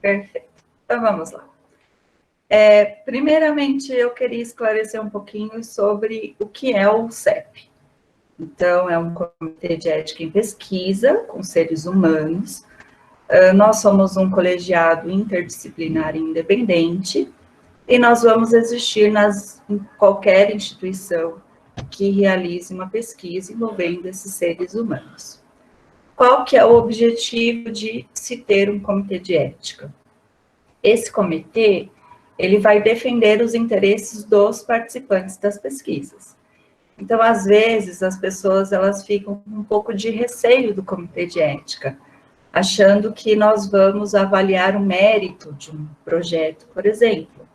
Perfeito. Então, vamos lá. Primeiramente, eu queria esclarecer um pouquinho sobre o que é o CEP. Então, é um comitê de ética em pesquisa com seres humanos. Nós somos um colegiado interdisciplinar e independente, e nós vamos existir em qualquer instituição que realize uma pesquisa envolvendo esses seres humanos. Qual que é o objetivo de se ter um comitê de ética? Esse comitê, ele vai defender os interesses dos participantes das pesquisas. Então, às vezes, as pessoas, elas ficam com um pouco de receio do comitê de ética, achando que nós vamos avaliar o mérito de um projeto, por exemplo.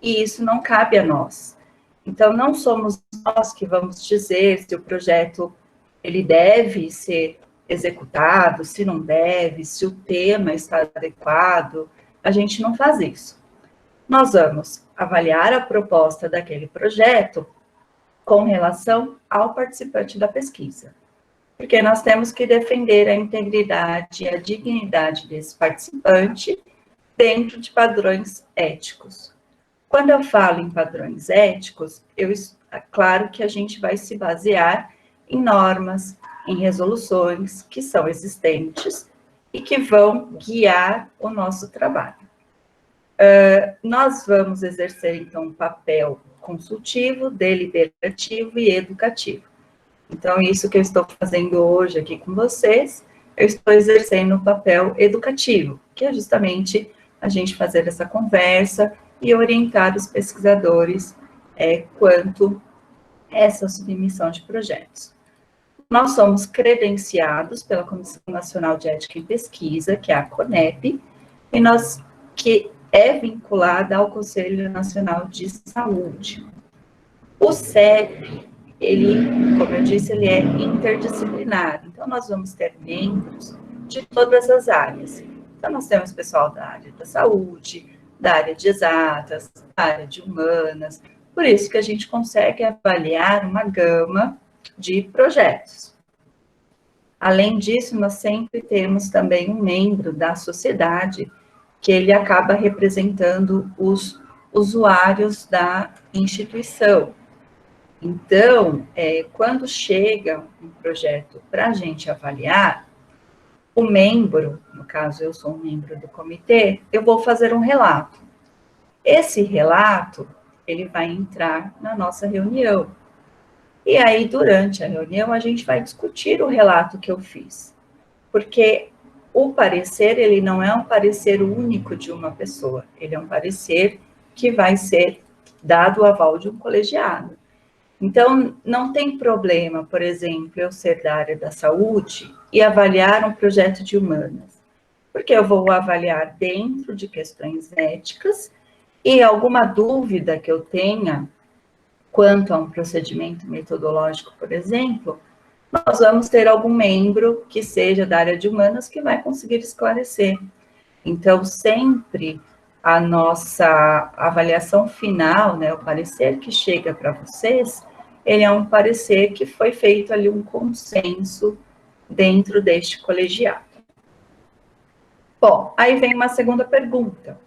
E isso não cabe a nós. Então, não somos nós que vamos dizer se o projeto ele deve ser executado, se não deve, se o tema está adequado. A gente não faz isso. Nós vamos avaliar a proposta daquele projeto com relação ao participante da pesquisa, porque nós temos que defender a integridade e a dignidade desse participante dentro de padrões éticos. Quando eu falo em padrões éticos, é claro que a gente vai se basear em normas, em resoluções que são existentes e que vão guiar o nosso trabalho. Nós vamos exercer, então, um papel consultivo, deliberativo e educativo. Então, isso que eu estou fazendo hoje aqui com vocês, eu estou exercendo um papel educativo, que é justamente a gente fazer essa conversa e orientar os pesquisadores quanto a essa submissão de projetos. Nós somos credenciados pela Comissão Nacional de Ética em Pesquisa, que é a CONEP, que é vinculada ao Conselho Nacional de Saúde. O CEP, como eu disse, ele é interdisciplinar, então nós vamos ter membros de todas as áreas. Então, nós temos pessoal da área da saúde, da área de exatas, da área de humanas, por isso que a gente consegue avaliar uma gama de projetos. Além disso, nós sempre temos também um membro da sociedade, que ele acaba representando os usuários da instituição. Então, quando chega um projeto para a gente avaliar, o membro, no caso eu sou um membro do comitê, eu vou fazer um relato. Esse relato, ele vai entrar na nossa reunião. E aí, durante a reunião, a gente vai discutir o relato que eu fiz. Porque o parecer, ele não é um parecer único de uma pessoa, ele é um parecer que vai ser dado o aval de um colegiado. Então, não tem problema, por exemplo, eu ser da área da saúde e avaliar um projeto de humanas, porque eu vou avaliar dentro de questões éticas e alguma dúvida que eu tenha quanto a um procedimento metodológico, por exemplo, nós vamos ter algum membro que seja da área de humanas que vai conseguir esclarecer. Então, sempre a nossa avaliação final, né, o parecer que chega para vocês, ele é um parecer que foi feito ali um consenso dentro deste colegiado. Bom, aí vem uma segunda pergunta.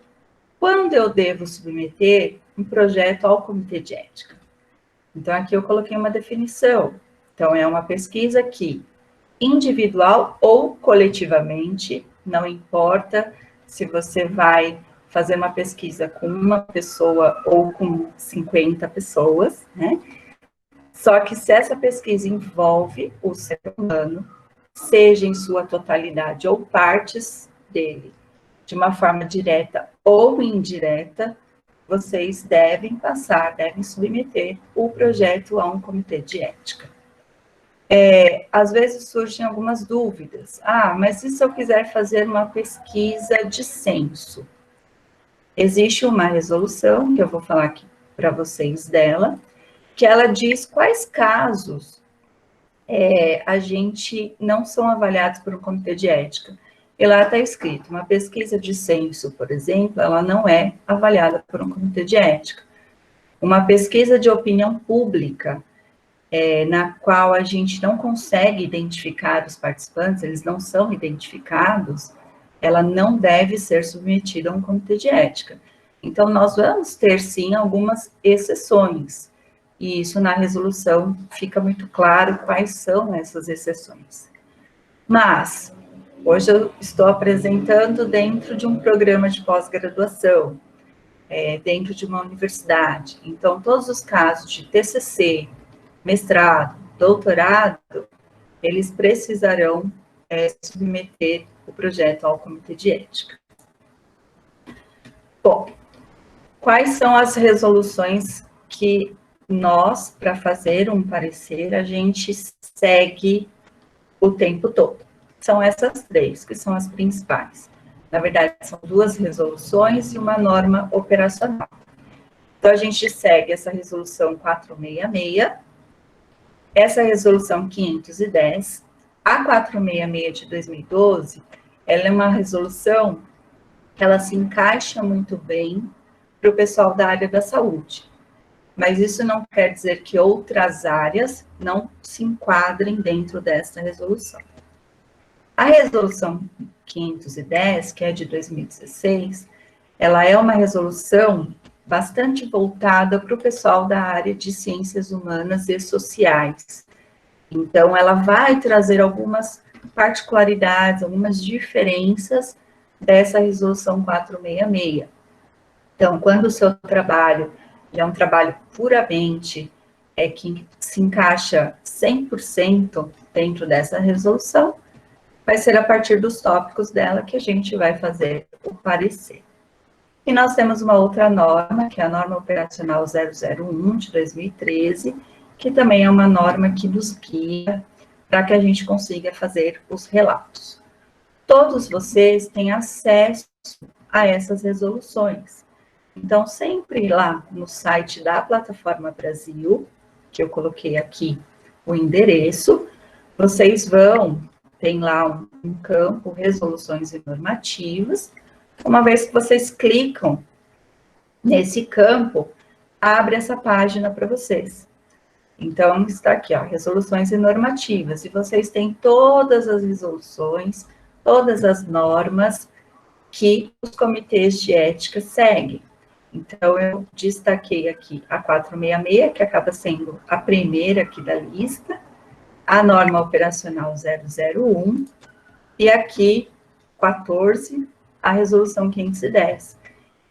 Quando eu devo submeter um projeto ao comitê de ética? Então, aqui eu coloquei uma definição. Então, é uma pesquisa que, individual ou coletivamente, não importa se você vai fazer uma pesquisa com uma pessoa ou com 50 pessoas, né? Só que se essa pesquisa envolve o ser humano, seja em sua totalidade ou partes dele, de uma forma direta ou indireta, vocês devem submeter o projeto a um comitê de ética. Às vezes surgem algumas dúvidas. Mas e se eu quiser fazer uma pesquisa de censo? Existe uma resolução, que eu vou falar aqui para vocês dela, que ela diz quais casos a gente não são avaliados por um comitê de ética. E lá está escrito, uma pesquisa de censo, por exemplo, ela não é avaliada por um comitê de ética. Uma pesquisa de opinião pública, na qual a gente não consegue identificar os participantes, eles não são identificados, ela não deve ser submetida a um comitê de ética. Então, nós vamos ter, sim, algumas exceções, e isso na resolução fica muito claro quais são essas exceções. Mas, hoje eu estou apresentando dentro de um programa de pós-graduação, dentro de uma universidade. Então, todos os casos de TCC, mestrado, doutorado, eles precisarão submeter o projeto ao comitê de ética. Bom, quais são as resoluções que nós, para fazer um parecer, a gente segue o tempo todo? São essas 3, que são as principais. Na verdade, são 2 resoluções e uma norma operacional. Então, a gente segue essa resolução 466, essa resolução 510, a 466 de 2012, ela é uma resolução que ela se encaixa muito bem para o pessoal da área da saúde. Mas isso não quer dizer que outras áreas não se enquadrem dentro dessa resolução. A resolução 510, que é de 2016, ela é uma resolução bastante voltada para o pessoal da área de ciências humanas e sociais. Então, ela vai trazer algumas particularidades, algumas diferenças dessa resolução 466. Então, quando o seu trabalho é um trabalho puramente que se encaixa 100% dentro dessa resolução, vai ser a partir dos tópicos dela que a gente vai fazer o parecer. E nós temos uma outra norma, que é a norma operacional 001 de 2013, que também é uma norma que nos guia para que a gente consiga fazer os relatos. Todos vocês têm acesso a essas resoluções. Então, sempre lá no site da Plataforma Brasil, que eu coloquei aqui o endereço, vocês tem lá um campo, resoluções e normativas. Uma vez que vocês clicam nesse campo, abre essa página para vocês. Então, está aqui, ó, resoluções e normativas, e vocês têm todas as resoluções, todas as normas que os comitês de ética seguem. Então, eu destaquei aqui a 466, que acaba sendo a primeira aqui da lista, a norma operacional 001, e aqui, 14, a resolução 510.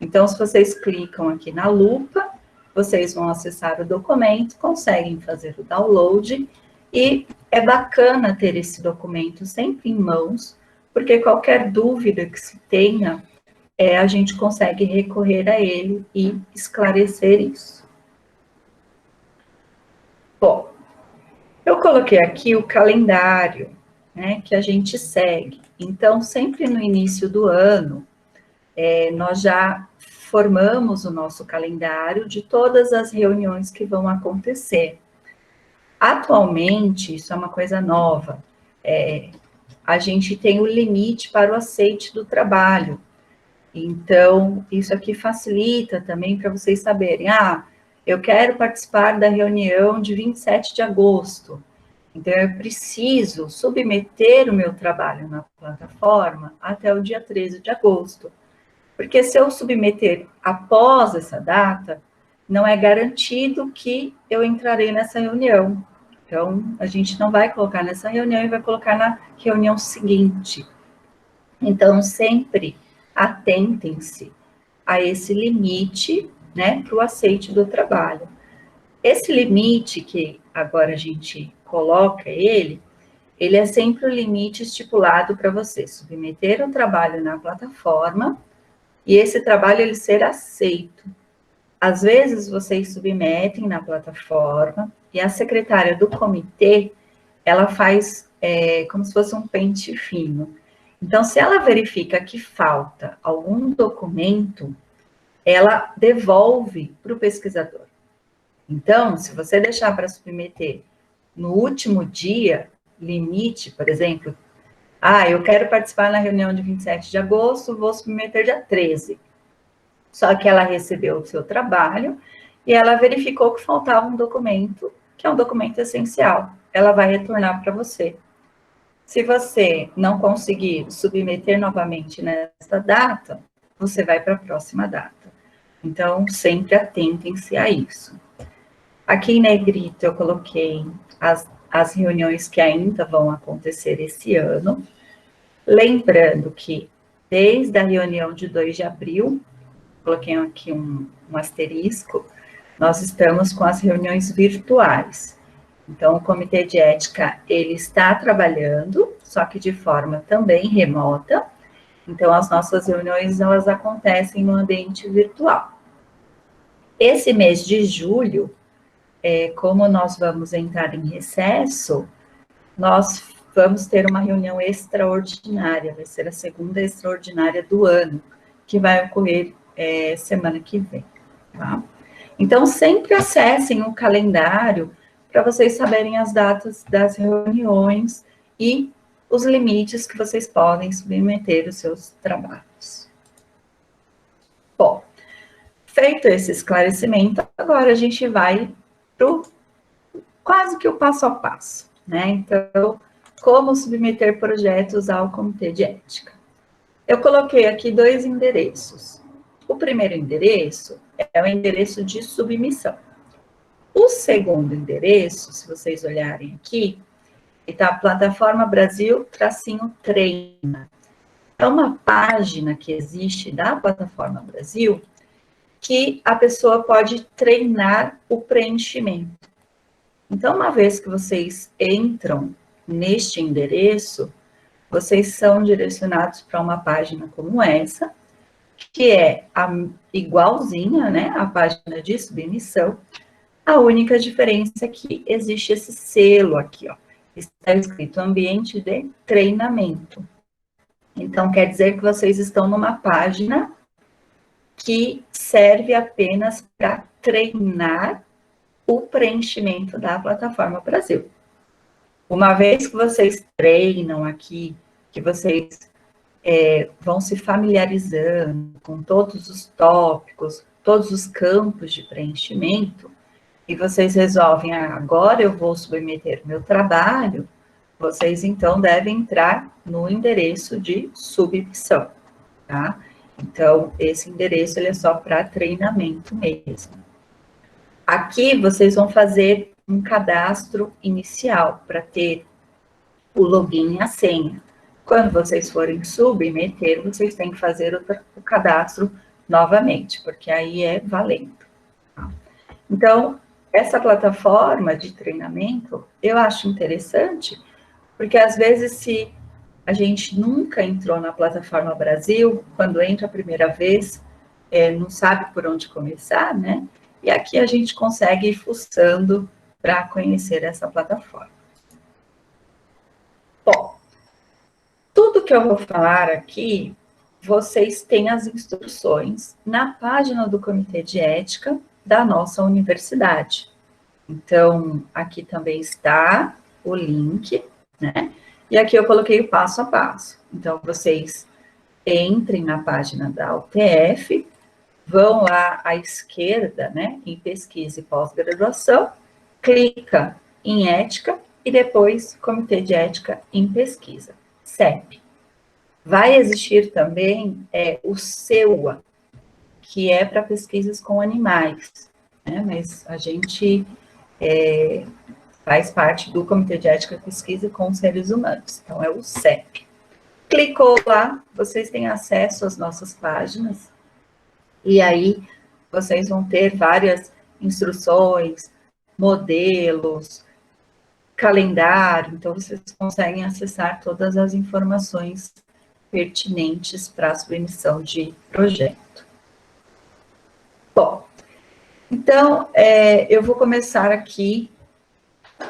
Então, se vocês clicam aqui na lupa, vocês vão acessar o documento, conseguem fazer o download, e é bacana ter esse documento sempre em mãos, porque qualquer dúvida que se tenha, a gente consegue recorrer a ele e esclarecer isso. Bom, eu coloquei aqui o calendário, né, que a gente segue. Então, sempre no início do ano, nós já formamos o nosso calendário de todas as reuniões que vão acontecer. Atualmente, isso é uma coisa nova, a gente tem o limite para o aceite do trabalho. Então, isso aqui facilita também para vocês saberem, eu quero participar da reunião de 27 de agosto, então eu preciso submeter o meu trabalho na plataforma até o dia 13 de agosto, porque se eu submeter após essa data, não é garantido que eu entrarei nessa reunião. Então, a gente não vai colocar nessa reunião e vai colocar na reunião seguinte. Então, sempre atentem-se a esse limite, né, para o aceite do trabalho. Esse limite que agora a gente coloca ele é sempre o limite estipulado para você submeter o trabalho na plataforma e esse trabalho ele ser aceito. Às vezes, vocês submetem na plataforma e a secretária do comitê, ela faz como se fosse um pente fino. Então, se ela verifica que falta algum documento, ela devolve para o pesquisador. Então, se você deixar para submeter no último dia, limite, por exemplo, eu quero participar na reunião de 27 de agosto, vou submeter dia 13. Só que ela recebeu o seu trabalho e ela verificou que faltava um documento, que é um documento essencial. Ela vai retornar para você. Se você não conseguir submeter novamente nesta data, você vai para a próxima data. Então, sempre atentem-se a isso. Aqui em negrito eu coloquei as reuniões que ainda vão acontecer esse ano. Lembrando que desde a reunião de 2 de abril, coloquei aqui um asterisco, nós estamos com as reuniões virtuais. Então, o Comitê de Ética, ele está trabalhando, só que de forma também remota. Então, as nossas reuniões, elas acontecem no ambiente virtual. Esse mês de julho, como nós vamos entrar em recesso, nós vamos ter uma reunião extraordinária, vai ser a segunda extraordinária do ano, que vai ocorrer semana que vem, tá? Então, sempre acessem o calendário para vocês saberem as datas das reuniões e os limites que vocês podem submeter os seus trabalhos. Bom, feito esse esclarecimento, agora a gente vai para quase que o passo a passo, né? Então, como submeter projetos ao Comitê de Ética. Eu coloquei aqui 2 endereços. O primeiro endereço é o endereço de submissão. O segundo endereço, se vocês olharem aqui, está Plataforma Brasil _treina. É uma página que existe da Plataforma Brasil que a pessoa pode treinar o preenchimento. Então, uma vez que vocês entram neste endereço, vocês são direcionados para uma página como essa, que é igualzinha, né, a página de submissão. A única diferença é que existe esse selo aqui, ó. Está escrito ambiente de treinamento. Então, quer dizer que vocês estão numa página que serve apenas para treinar o preenchimento da Plataforma Brasil. Uma vez que vocês treinam aqui, que vocês vão se familiarizando com todos os tópicos, todos os campos de preenchimento, e vocês resolvem, agora eu vou submeter meu trabalho, vocês então devem entrar no endereço de submissão, tá? Então, esse endereço ele é só para treinamento mesmo. Aqui vocês vão fazer um cadastro inicial para ter o login e a senha. Quando vocês forem submeter, vocês têm que fazer o cadastro novamente, porque aí é valendo. Tá? Então, essa plataforma de treinamento, eu acho interessante, porque às vezes se a gente nunca entrou na Plataforma Brasil, quando entra a primeira vez, não sabe por onde começar, né? E aqui a gente consegue ir fuçando para conhecer essa plataforma. Bom, tudo que eu vou falar aqui, vocês têm as instruções na página do Comitê de Ética da nossa universidade. Então, aqui também está o link, né? E aqui eu coloquei o passo a passo. Então, vocês entrem na página da UTF, vão lá à esquerda, né, em pesquisa e pós-graduação, clica em ética e depois Comitê de Ética em pesquisa, CEP. Vai existir também o SEUA, que é para pesquisas com animais, né, mas a gente faz parte do Comitê de Ética e Pesquisa com seres humanos, então é o CEP. Clicou lá, vocês têm acesso às nossas páginas, e aí vocês vão ter várias instruções, modelos, calendário, então vocês conseguem acessar todas as informações pertinentes para a submissão de projeto. Bom, então eu vou começar aqui,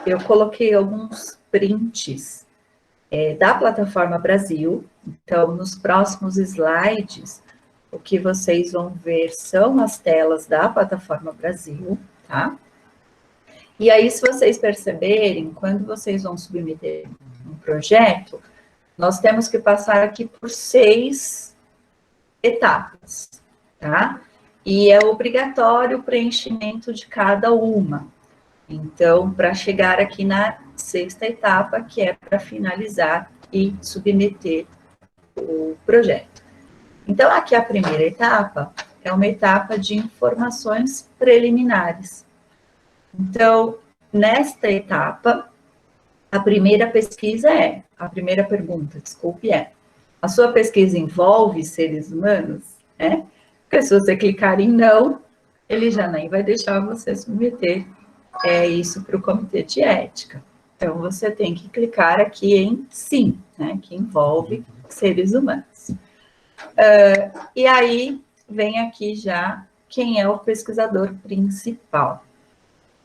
eu coloquei alguns prints da Plataforma Brasil, então nos próximos slides, o que vocês vão ver são as telas da Plataforma Brasil, tá? E aí, se vocês perceberem, quando vocês vão submeter um projeto, nós temos que passar aqui por 6 etapas, tá? E é obrigatório o preenchimento de cada uma. Então, para chegar aqui na sexta etapa, que é para finalizar e submeter o projeto. Então, aqui a primeira etapa é uma etapa de informações preliminares. Então, nesta etapa, a primeira pergunta, desculpe, a sua pesquisa envolve seres humanos? Porque se você clicar em não, ele já nem vai deixar você submeter isso para o comitê de ética. Então, você tem que clicar aqui em sim, né, que envolve seres humanos. E aí, vem aqui já quem é o pesquisador principal.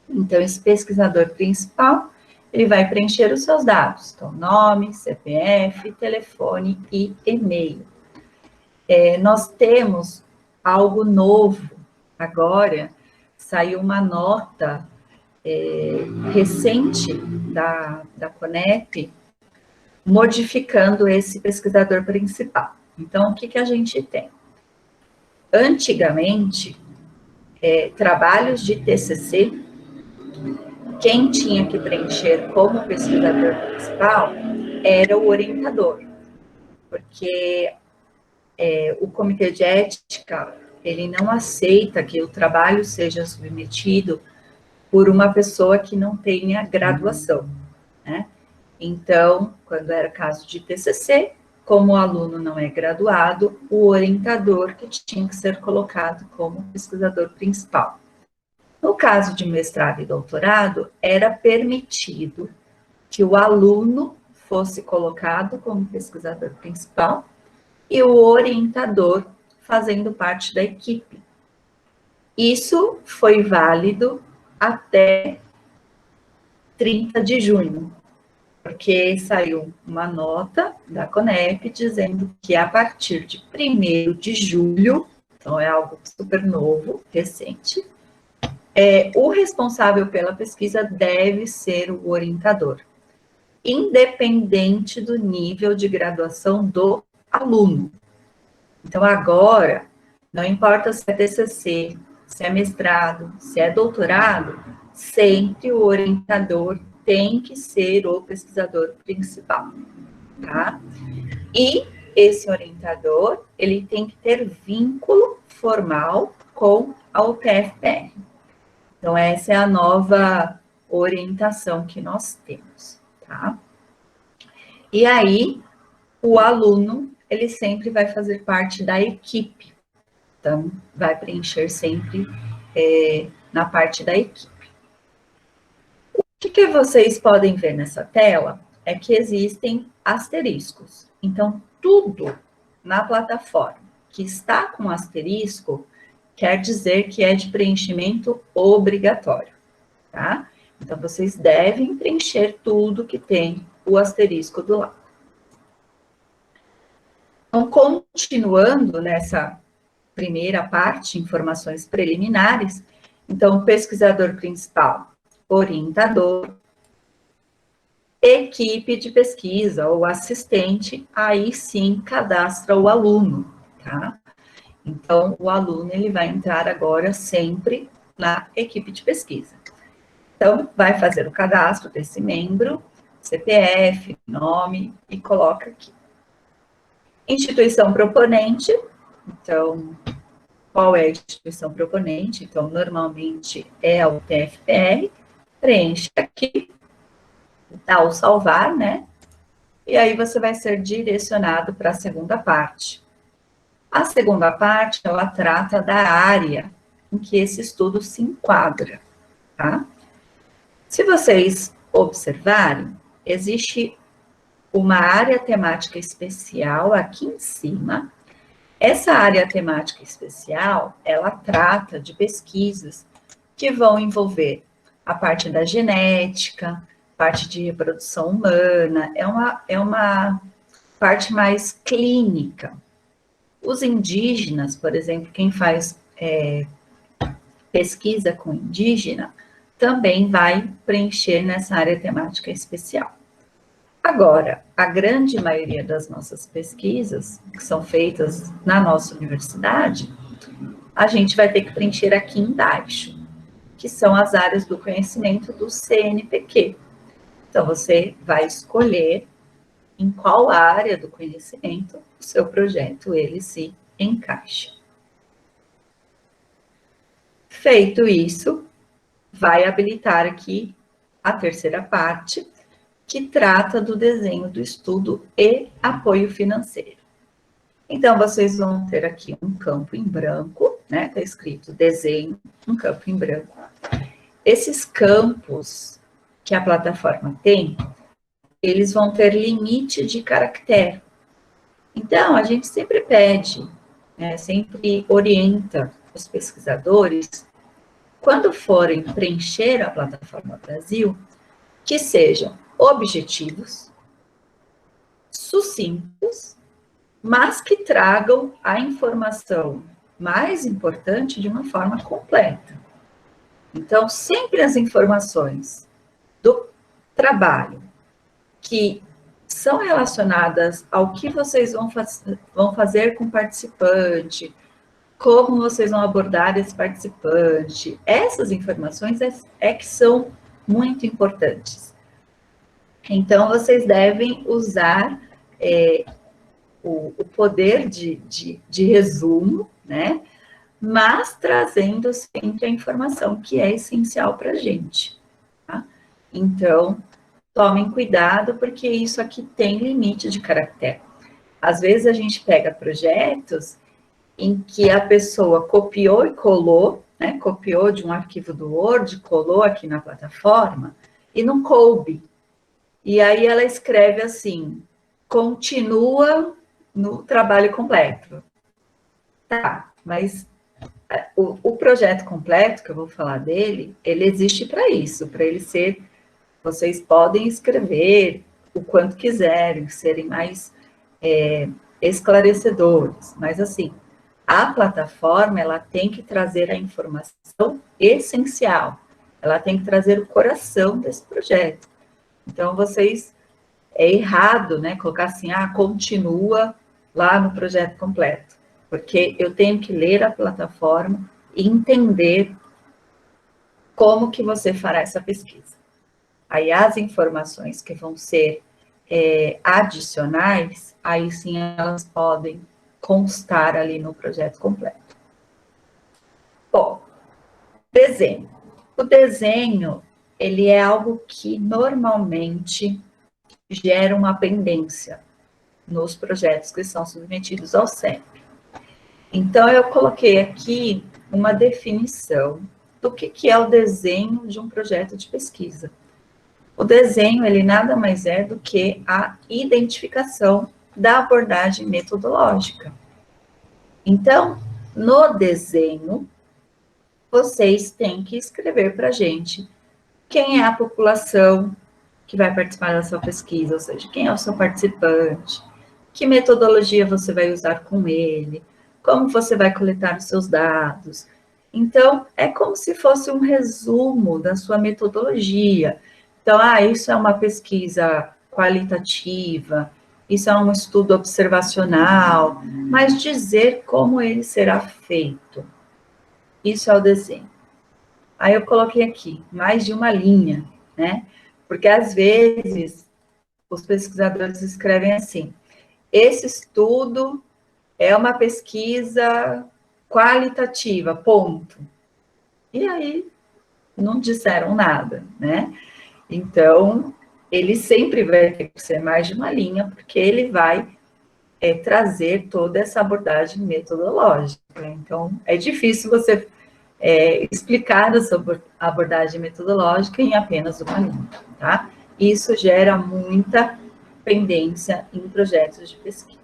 Então, esse pesquisador principal, ele vai preencher os seus dados. Então, nome, CPF, telefone e e-mail. Nós temos algo novo agora, saiu uma nota recente da Conep, modificando esse pesquisador principal. Então, o que a gente tem? Antigamente, trabalhos de TCC, quem tinha que preencher como pesquisador principal era o orientador, porque o comitê de ética, ele não aceita que o trabalho seja submetido por uma pessoa que não tenha graduação, né? Então, quando era caso de TCC, como o aluno não é graduado, o orientador que tinha que ser colocado como pesquisador principal. No caso de mestrado e doutorado, era permitido que o aluno fosse colocado como pesquisador principal e o orientador fazendo parte da equipe. Isso foi válido até 30 de junho, porque saiu uma nota da Conep dizendo que a partir de 1º de julho, então é algo super novo, recente, o responsável pela pesquisa deve ser o orientador, independente do nível de graduação do aluno. Então, agora, não importa se é TCC, se é mestrado, se é doutorado, sempre o orientador tem que ser o pesquisador principal, tá? E esse orientador, ele tem que ter vínculo formal com a UTF-PR. Então, essa é a nova orientação que nós temos, tá? E aí, o aluno, ele sempre vai fazer parte da equipe. Então, vai preencher sempre na parte da equipe. O que vocês podem ver nessa tela é que existem asteriscos. Então, tudo na plataforma que está com asterisco quer dizer que é de preenchimento obrigatório, tá? Então, vocês devem preencher tudo que tem o asterisco do lado. Então, continuando nessa primeira parte, informações preliminares, então, pesquisador principal, orientador, equipe de pesquisa ou assistente, aí sim cadastra o aluno, tá? Então, o aluno, ele vai entrar agora sempre na equipe de pesquisa. Então, vai fazer o cadastro desse membro, CPF, nome, e coloca aqui. Instituição proponente, então, qual é a instituição proponente? Então, normalmente é a UTF-PR, preenche aqui, dá o salvar, né? E aí você vai ser direcionado para a segunda parte. A segunda parte, ela trata da área em que esse estudo se enquadra, tá? Se vocês observarem, existe uma área temática especial aqui em cima. Essa área temática especial, ela trata de pesquisas que vão envolver a parte da genética, parte de reprodução humana, é uma parte mais clínica. Os indígenas, por exemplo, quem faz pesquisa com indígena, também vai preencher nessa área temática especial. Agora, a grande maioria das nossas pesquisas, que são feitas na nossa universidade, a gente vai ter que preencher aqui embaixo, que são as áreas do conhecimento do CNPq. Então, você vai escolher em qual área do conhecimento o seu projeto ele se encaixa. Feito isso, vai habilitar aqui a terceira parte, que trata do desenho do estudo e apoio financeiro. Então, vocês vão ter aqui um campo em branco, né? Está escrito desenho, um campo em branco. Esses campos que a plataforma tem, eles vão ter limite de caractere. Então, a gente sempre pede, sempre orienta os pesquisadores, quando forem preencher a plataforma Brasil, que sejam objetivos, sucintos, mas que tragam a informação mais importante de uma forma completa. Então, sempre as informações do trabalho que são relacionadas ao que vocês vão fazer com o participante, como vocês vão abordar esse participante, essas informações é que são muito importantes. Então, vocês devem usar o poder de resumo, né? Mas trazendo sempre a informação que é essencial para a gente, tá? Então, tomem cuidado, porque isso aqui tem limite de caractere. Às vezes a gente pega projetos em que a pessoa copiou e colou, né? Copiou de um arquivo do Word, colou aqui na plataforma e não coube. E aí ela escreve assim, continua no trabalho completo. Tá, mas o projeto completo, que eu vou falar dele, ele existe para isso, para ele ser, vocês podem escrever o quanto quiserem, serem mais esclarecedores, mas assim, a plataforma, ela tem que trazer a informação essencial, ela tem que trazer o coração desse projeto. Então, vocês, é errado, né, colocar assim, continua lá no projeto completo, porque eu tenho que ler a plataforma e entender como que você fará essa pesquisa. Aí, as informações que vão ser adicionais, aí sim elas podem constar ali no projeto completo. Bom, desenho. O desenho, ele é algo que normalmente gera uma pendência nos projetos que são submetidos ao CEP. Então, eu coloquei aqui uma definição do que é o desenho de um projeto de pesquisa. O desenho, ele nada mais é do que a identificação da abordagem metodológica. Então, no desenho, vocês têm que escrever para a gente quem é a população que vai participar da sua pesquisa, ou seja, quem é o seu participante, que metodologia você vai usar com ele, como você vai coletar os seus dados. Então, é como se fosse um resumo da sua metodologia. Então, isso é uma pesquisa qualitativa, isso é um estudo observacional, mas dizer como ele será feito. Isso é o desenho. Aí eu coloquei aqui, mais de uma linha, né? Porque às vezes os pesquisadores escrevem assim, esse estudo é uma pesquisa qualitativa, ponto. E aí não disseram nada, né? Então, ele sempre vai ter que ser mais de uma linha, porque ele vai trazer toda essa abordagem metodológica. Então, é difícil você explicar a sua abordagem metodológica em apenas uma linha, tá? Isso gera muita pendência em projetos de pesquisa.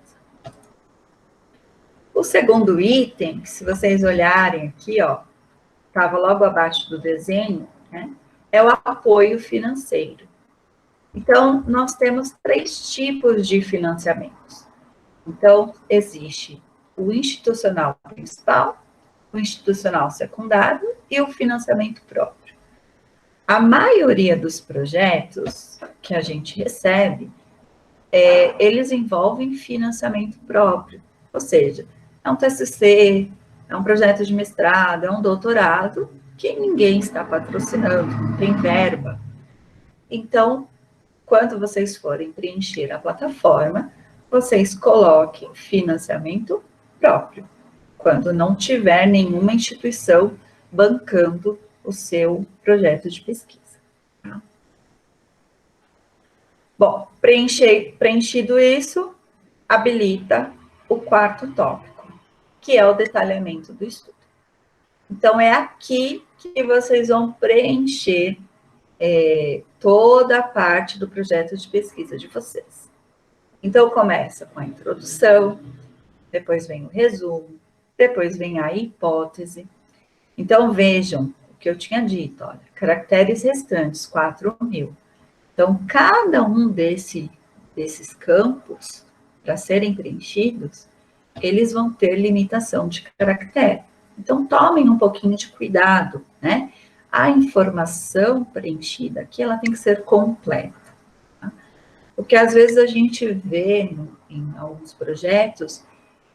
O segundo item, se vocês olharem aqui, ó, estava logo abaixo do desenho, né, é o apoio financeiro. Então, nós temos 3 tipos de financiamentos. Então, existe o institucional principal, o institucional secundário e o financiamento próprio. A maioria dos projetos que a gente recebe, eles envolvem financiamento próprio, ou seja, é um TCC, é um projeto de mestrado, é um doutorado que ninguém está patrocinando, não tem verba. Então, quando vocês forem preencher a plataforma, vocês coloquem financiamento próprio, quando não tiver nenhuma instituição bancando o seu projeto de pesquisa. Tá? Bom, preenchido isso, habilita o quarto tópico, que é o detalhamento do estudo. Então, é aqui que vocês vão preencher toda a parte do projeto de pesquisa de vocês. Então, começa com a introdução, depois vem o resumo, depois vem a hipótese. Então, vejam o que eu tinha dito, olha, caracteres restantes, 4.000. Então, cada um desses campos, para serem preenchidos, eles vão ter limitação de caractere. Então, tomem um pouquinho de cuidado, né? A informação preenchida aqui, ela tem que ser completa. Tá? O que às vezes a gente vê em alguns projetos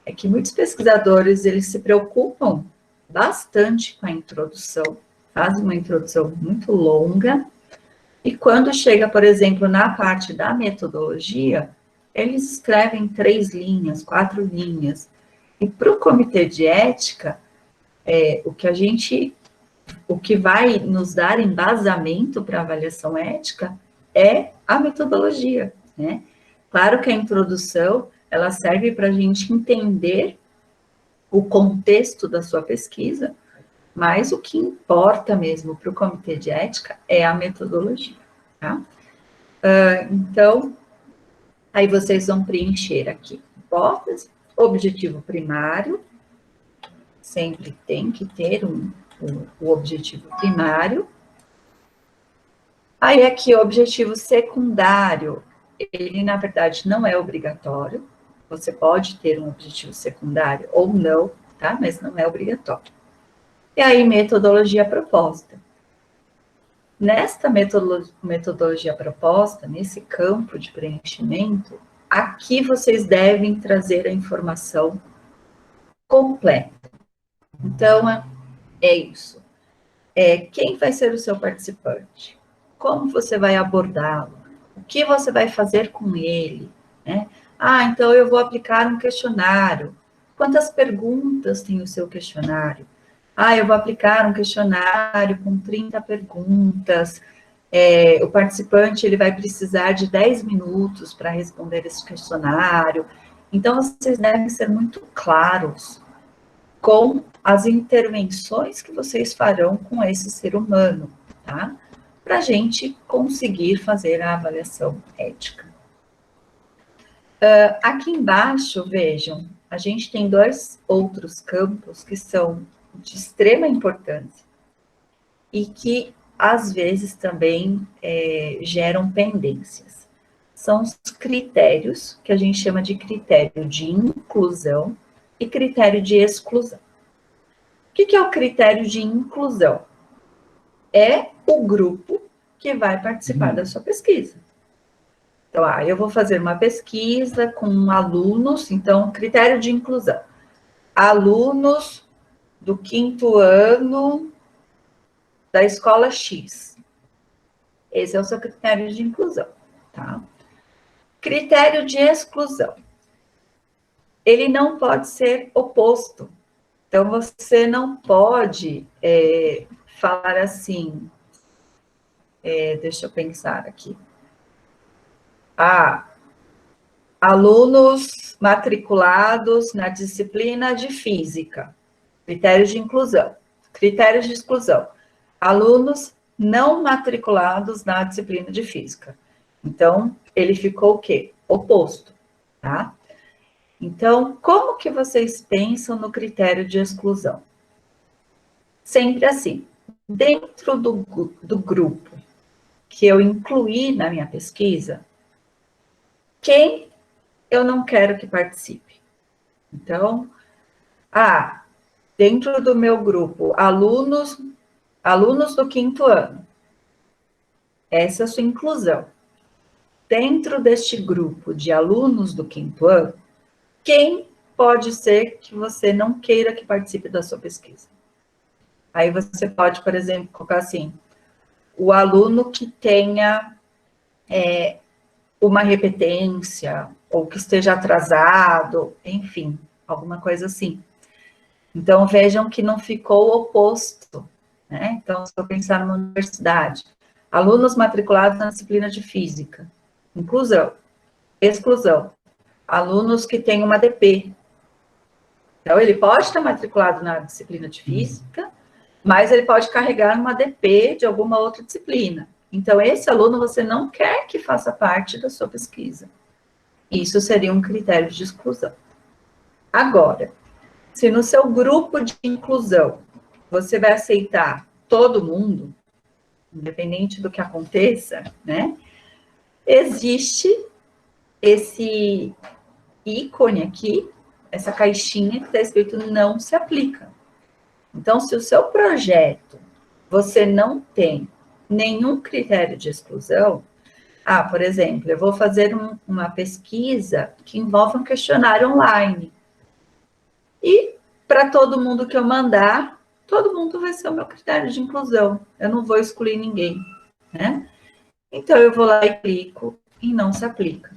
é que muitos pesquisadores, eles se preocupam bastante com a introdução, fazem uma introdução muito longa, e quando chega, por exemplo, na parte da metodologia, eles escrevem 3 linhas, 4 linhas, e para o comitê de ética, o que vai nos dar embasamento para avaliação ética é a metodologia, né? Claro que a introdução, ela serve para a gente entender o contexto da sua pesquisa, mas o que importa mesmo para o comitê de ética é a metodologia, tá? Então, aí vocês vão preencher aqui hipótese, objetivo primário, sempre tem que ter o objetivo primário. Aí aqui o objetivo secundário, ele na verdade não é obrigatório, você pode ter um objetivo secundário ou não, tá? Mas não é obrigatório. E aí metodologia proposta. Nesta metodologia proposta, nesse campo de preenchimento, aqui vocês devem trazer a informação completa. Então, é isso. Quem vai ser o seu participante? Como você vai abordá-lo? O que você vai fazer com ele? Né? Então eu vou aplicar um questionário. Quantas perguntas tem o seu questionário? Eu vou aplicar um questionário com 30 perguntas. O participante ele vai precisar de 10 minutos para responder esse questionário. Então, vocês devem ser muito claros com as intervenções que vocês farão com esse ser humano, tá? Para a gente conseguir fazer a avaliação ética. Aqui embaixo, vejam, a gente tem 2 outros campos que são de extrema importância e que, às vezes, também geram pendências. São os critérios, que a gente chama de critério de inclusão e critério de exclusão. O que é o critério de inclusão? É o grupo que vai participar da sua pesquisa. Então, eu vou fazer uma pesquisa com alunos, então, critério de inclusão. Alunos do 5º ano da escola X. Esse é o seu critério de inclusão, tá? Critério de exclusão. Ele não pode ser oposto. Então, você não pode falar assim, deixa eu pensar aqui. Alunos matriculados na disciplina de física. Critérios de inclusão. Critérios de exclusão. Alunos não matriculados na disciplina de física. Então, ele ficou o quê? Oposto, tá? Então, como que vocês pensam no critério de exclusão? Sempre assim, dentro do grupo que eu incluí na minha pesquisa, quem eu não quero que participe? Então, dentro do meu grupo, alunos do 5º ano. Essa é a sua inclusão. Dentro deste grupo de alunos do 5º ano, quem pode ser que você não queira que participe da sua pesquisa? Aí você pode, por exemplo, colocar assim, o aluno que tenha uma repetência, ou que esteja atrasado, enfim, alguma coisa assim. Então, vejam que não ficou oposto, né? Então, se eu pensar numa universidade, alunos matriculados na disciplina de física, inclusão, exclusão, alunos que têm uma DP. Então, ele pode estar matriculado na disciplina de física, mas ele pode carregar uma DP de alguma outra disciplina. Então, esse aluno você não quer que faça parte da sua pesquisa. Isso seria um critério de exclusão. Agora, se no seu grupo de inclusão você vai aceitar todo mundo, independente do que aconteça, né? Existe esse ícone aqui, essa caixinha que está escrito não se aplica. Então, se o seu projeto você não tem nenhum critério de exclusão, por exemplo, eu vou fazer uma pesquisa que envolve um questionário online. E para todo mundo que eu mandar, todo mundo vai ser o meu critério de inclusão. Eu não vou excluir ninguém, né? Então, eu vou lá e clico em não se aplica.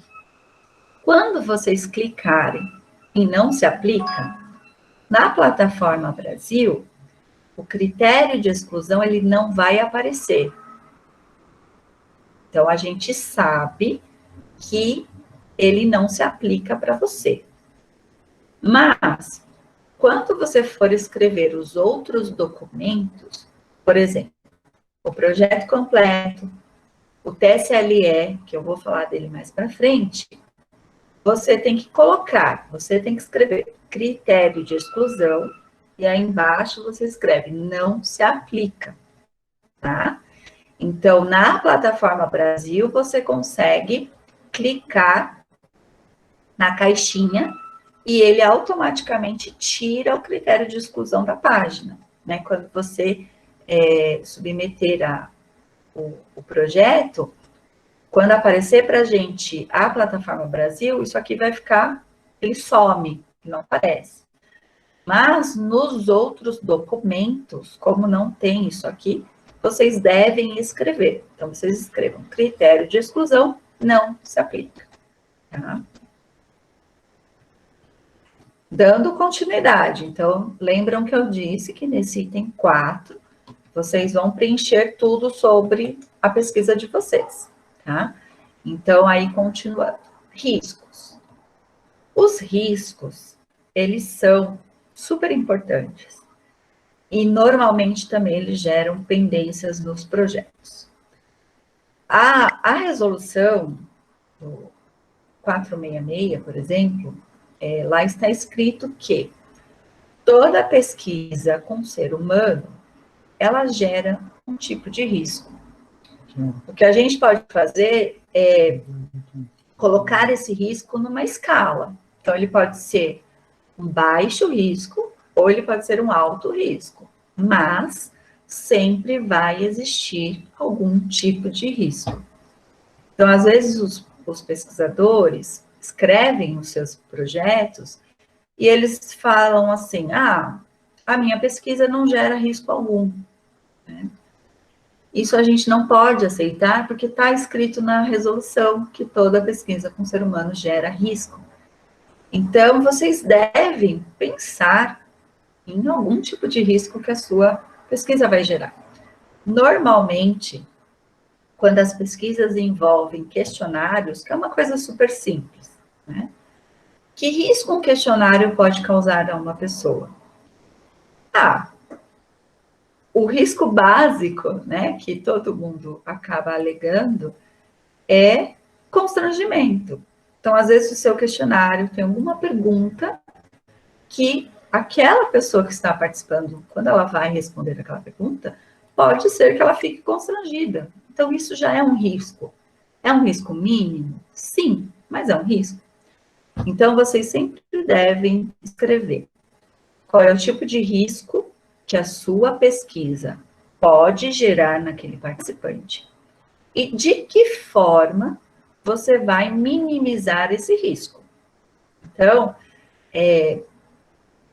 Quando vocês clicarem em não se aplica, na plataforma Brasil, o critério de exclusão ele não vai aparecer. Então, a gente sabe que ele não se aplica para você. Mas, quando você for escrever os outros documentos, por exemplo, o projeto completo, o TSLE, que eu vou falar dele mais para frente, você tem que colocar, você tem que escrever critério de exclusão, e aí embaixo você escreve não se aplica, tá? Então, na plataforma Brasil, você consegue clicar na caixinha e ele automaticamente tira o critério de exclusão da página, né? Quando você submeter o projeto, quando aparecer para a gente a plataforma Brasil, isso aqui vai ficar, ele some, não aparece. Mas nos outros documentos, como não tem isso aqui, vocês devem escrever. Então, vocês escrevam critério de exclusão, não se aplica. Tá? Dando continuidade. Então, lembram que eu disse que nesse item 4, vocês vão preencher tudo sobre a pesquisa de vocês. Tá? Então, aí continuando. Riscos. Os riscos, eles são super importantes. E, normalmente, também eles geram pendências nos projetos. A resolução do 466, por exemplo, lá está escrito que toda pesquisa com ser humano, ela gera um tipo de risco. O que a gente pode fazer é colocar esse risco numa escala. Então, ele pode ser um baixo risco ou ele pode ser um alto risco, mas sempre vai existir algum tipo de risco. Então, às vezes, os pesquisadores escrevem os seus projetos e eles falam assim, a minha pesquisa não gera risco algum. Né? Isso a gente não pode aceitar porque está escrito na resolução que toda pesquisa com ser humano gera risco. Então, vocês devem pensar em algum tipo de risco que a sua pesquisa vai gerar. Normalmente, quando as pesquisas envolvem questionários, que é uma coisa super simples, né? Que risco um questionário pode causar a uma pessoa? O risco básico, né, que todo mundo acaba alegando, é constrangimento. Então, às vezes, o seu questionário tem alguma pergunta que aquela pessoa que está participando, quando ela vai responder aquela pergunta, pode ser que ela fique constrangida. Então, isso já é um risco. É um risco mínimo? Sim, mas é um risco. Então, vocês sempre devem escrever qual é o tipo de risco que a sua pesquisa pode gerar naquele participante. E de que forma você vai minimizar esse risco. Então,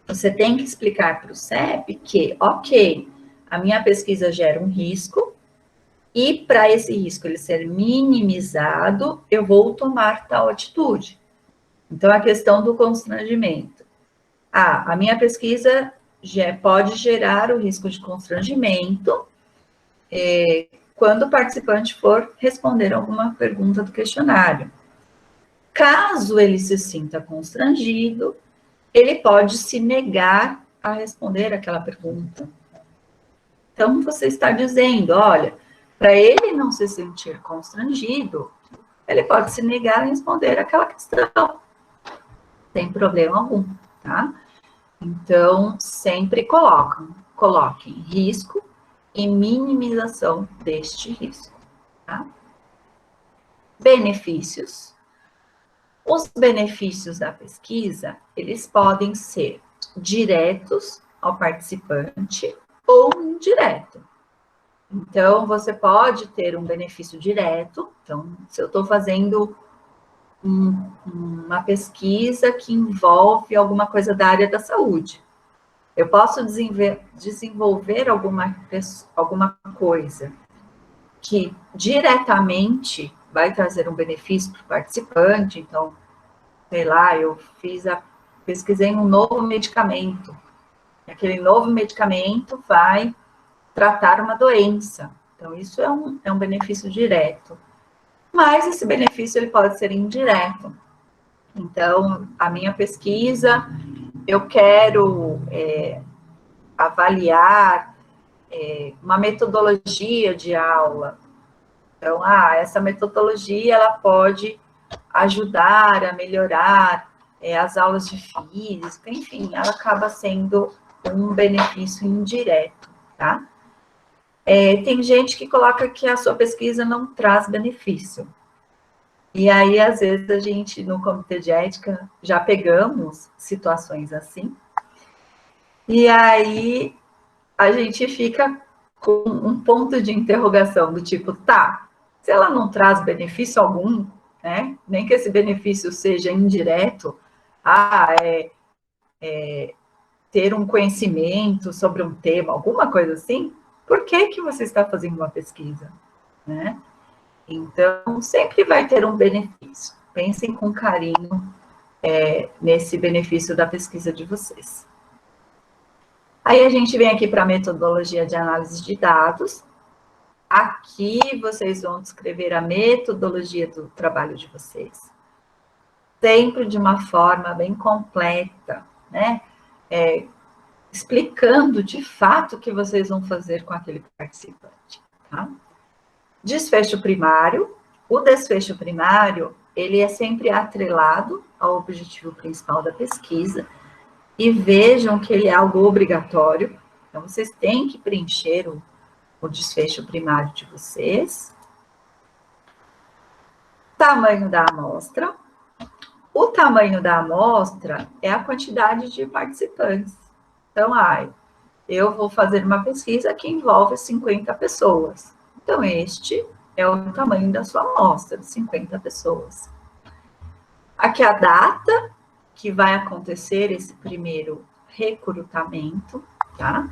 você tem que explicar para o CEP que, ok, a minha pesquisa gera um risco, E para esse risco ele ser minimizado, eu vou tomar tal atitude. Então, a questão do constrangimento. A minha pesquisa já pode gerar o risco de constrangimento quando o participante for responder alguma pergunta do questionário. Caso ele se sinta constrangido, ele pode se negar a responder aquela pergunta. Então, você está dizendo, olha, para ele não se sentir constrangido, ele pode se negar a responder aquela questão, sem problema algum, tá? Então, sempre coloquem risco e minimização deste risco, tá? Benefícios. Os benefícios da pesquisa, eles podem ser diretos ao participante ou indireto. Então, você pode ter um benefício direto. Então, se eu estou fazendo uma pesquisa que envolve alguma coisa da área da saúde, eu posso desenvolver alguma coisa que diretamente vai trazer um benefício para o participante. Então, sei lá, pesquisei um novo medicamento. Aquele novo medicamento vai tratar uma doença. Então, isso é um benefício direto. Mas esse benefício ele pode ser indireto. Então, a minha pesquisa, eu quero avaliar uma metodologia de aula. Então, essa metodologia ela pode ajudar a melhorar as aulas de física, enfim, ela acaba sendo um benefício indireto, tá? Tem gente que coloca que a sua pesquisa não traz benefício. E aí, às vezes, a gente, no comitê de ética, já pegamos situações assim. E aí, a gente fica com um ponto de interrogação do tipo, tá, se ela não traz benefício algum, né, nem que esse benefício seja indireto, ter um conhecimento sobre um tema, alguma coisa assim, por que você está fazendo uma pesquisa, né? Então, sempre vai ter um benefício. Pensem com carinho nesse benefício da pesquisa de vocês. Aí a gente vem aqui para a metodologia de análise de dados. Aqui vocês vão descrever a metodologia do trabalho de vocês. Sempre de uma forma bem completa, né? Explicando de fato o que vocês vão fazer com aquele participante, tá? Desfecho primário. O desfecho primário, ele é sempre atrelado ao objetivo principal da pesquisa, e vejam que ele é algo obrigatório. Então, vocês têm que preencher o desfecho primário de vocês. Tamanho da amostra. O tamanho da amostra é a quantidade de participantes. Então, eu vou fazer uma pesquisa que envolve 50 pessoas. Então, este é o tamanho da sua amostra, 50 pessoas. Aqui a data que vai acontecer esse primeiro recrutamento, tá?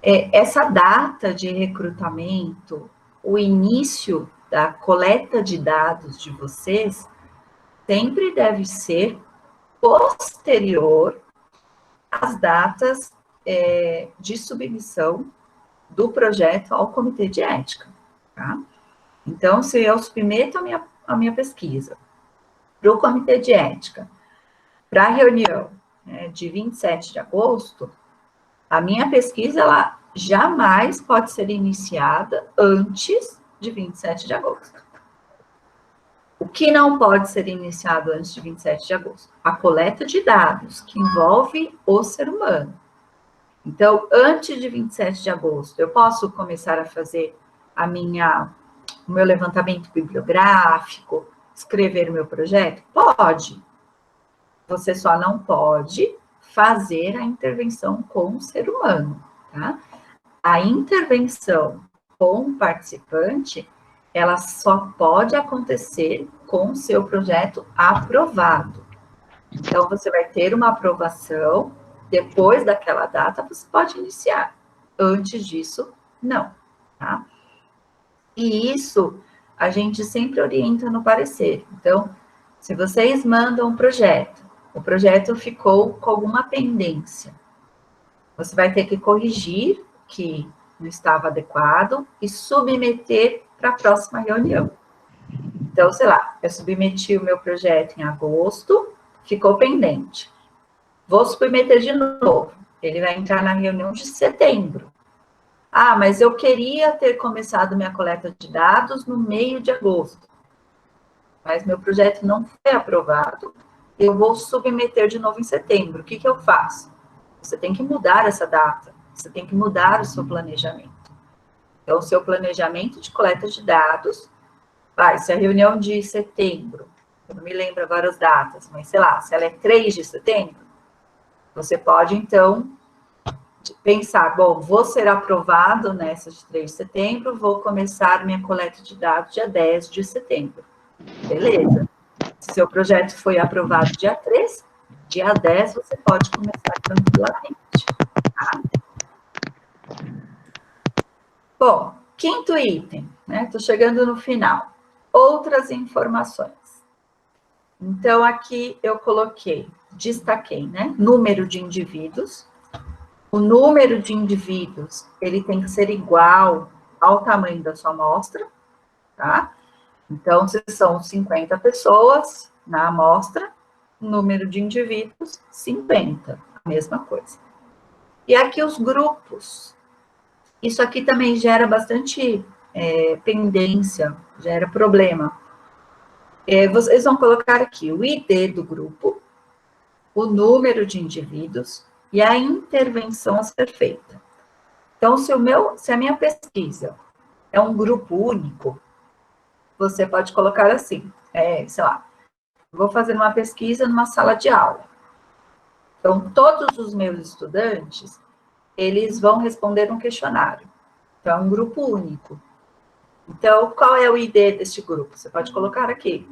Essa data de recrutamento, o início da coleta de dados de vocês, sempre deve ser posterior às datas de submissão do projeto ao comitê de ética, tá? Então, se eu submeto a minha pesquisa para o comitê de ética, para a reunião de 27 de agosto, a minha pesquisa, ela jamais pode ser iniciada antes de 27 de agosto. O que não pode ser iniciado antes de 27 de agosto? A coleta de dados, que envolve o ser humano. Então, antes de 27 de agosto, eu posso começar a fazer o meu levantamento bibliográfico, escrever o meu projeto? Pode. Você só não pode fazer a intervenção com o ser humano, tá? A intervenção com o participante, ela só pode acontecer com o seu projeto aprovado. Então, você vai ter uma aprovação, depois daquela data, você pode iniciar. Antes disso, não, tá? E isso a gente sempre orienta no parecer. Então, se vocês mandam um projeto, o projeto ficou com alguma pendência, você vai ter que corrigir que não estava adequado e submeter para a próxima reunião. Então, sei lá, eu submeti o meu projeto em agosto, ficou pendente. Vou submeter de novo. Ele vai entrar na reunião de setembro. Ah, mas eu queria ter começado minha coleta de dados no meio de agosto, mas meu projeto não foi aprovado. Eu vou submeter de novo em setembro. O que eu faço? Você tem que mudar essa data. Você tem que mudar o seu planejamento. Então, o seu planejamento de coleta de dados se a reunião de setembro, eu não me lembro agora as datas, mas sei lá, se ela é 3 de setembro, você pode, então, pensar, bom, vou ser aprovado nessa de 3 de setembro, vou começar minha coleta de dados dia 10 de setembro. Beleza. Se seu projeto foi aprovado dia 3, dia 10 você pode começar tranquilamente. Tá? Bom, quinto item, né? Estou chegando no final. Outras informações. Então, aqui eu coloquei, destaquei, né? Número de indivíduos. O número de indivíduos, ele tem que ser igual ao tamanho da sua amostra, tá? Então, se são 50 pessoas na amostra, número de indivíduos, 50, a mesma coisa. E aqui os grupos. Isso aqui também gera bastante pendência, gera problema. Vocês vão colocar aqui o ID do grupo, o número de indivíduos e a intervenção a ser feita. Então, se a minha pesquisa é um grupo único, você pode colocar assim, sei lá, vou fazer uma pesquisa numa sala de aula. Então, todos os meus estudantes, eles vão responder um questionário. Então, é um grupo único. Então, qual é o ID deste grupo? Você pode colocar aqui,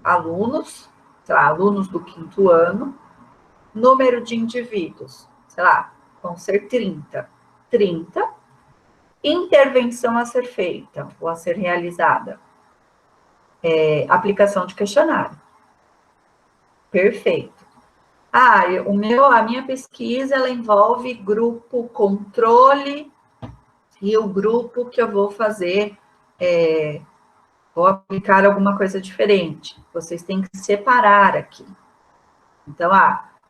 alunos, sei lá, alunos do 5º ano, número de indivíduos, sei lá, vão ser 30. 30. Intervenção a ser feita, ou a ser realizada. Aplicação de questionário. Perfeito. A minha pesquisa, ela envolve grupo controle e o grupo que eu vou fazer, vou aplicar alguma coisa diferente. Vocês têm que separar aqui. Então,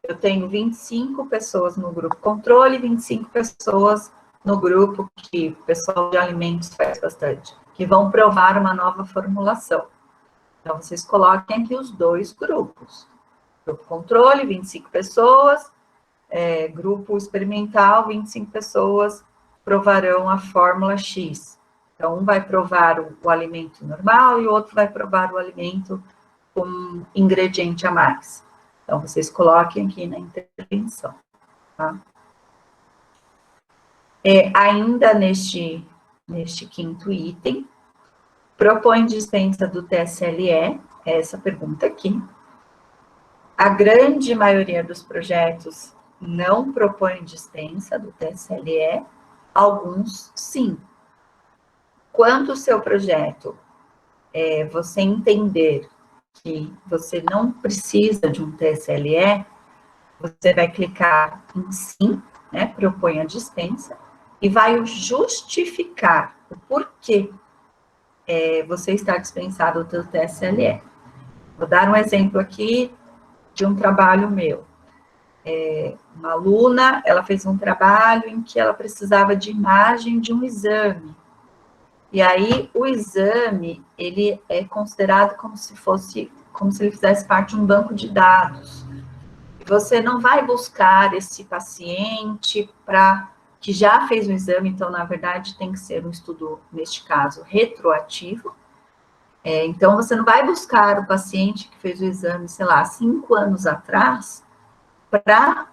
eu tenho 25 pessoas no grupo controle, 25 pessoas no grupo que o pessoal de alimentos faz bastante, que vão provar uma nova formulação. Então, vocês coloquem aqui os dois grupos. Grupo controle, 25 pessoas, grupo experimental, 25 pessoas provarão a fórmula X. Então, um vai provar o alimento normal e o outro vai provar o alimento com ingrediente a mais. Então, vocês coloquem aqui na intervenção, tá? Ainda neste quinto item, propõe dispensa do TSLE, essa pergunta aqui. A grande maioria dos projetos não propõe dispensa do TSLE, alguns sim. Quando o seu projeto, você entender que você não precisa de um TSLE, você vai clicar em sim, né, propõe a dispensa, e vai justificar o porquê você está dispensado do TSLE. Vou dar um exemplo aqui de um trabalho meu. Uma aluna, ela fez um trabalho em que ela precisava de imagem de um exame. E aí, o exame, ele é considerado como se ele fizesse parte de um banco de dados. Você não vai buscar esse paciente que já fez o exame, então, na verdade, tem que ser um estudo, neste caso, retroativo. Então, você não vai buscar o paciente que fez o exame, sei lá, 5 anos atrás, para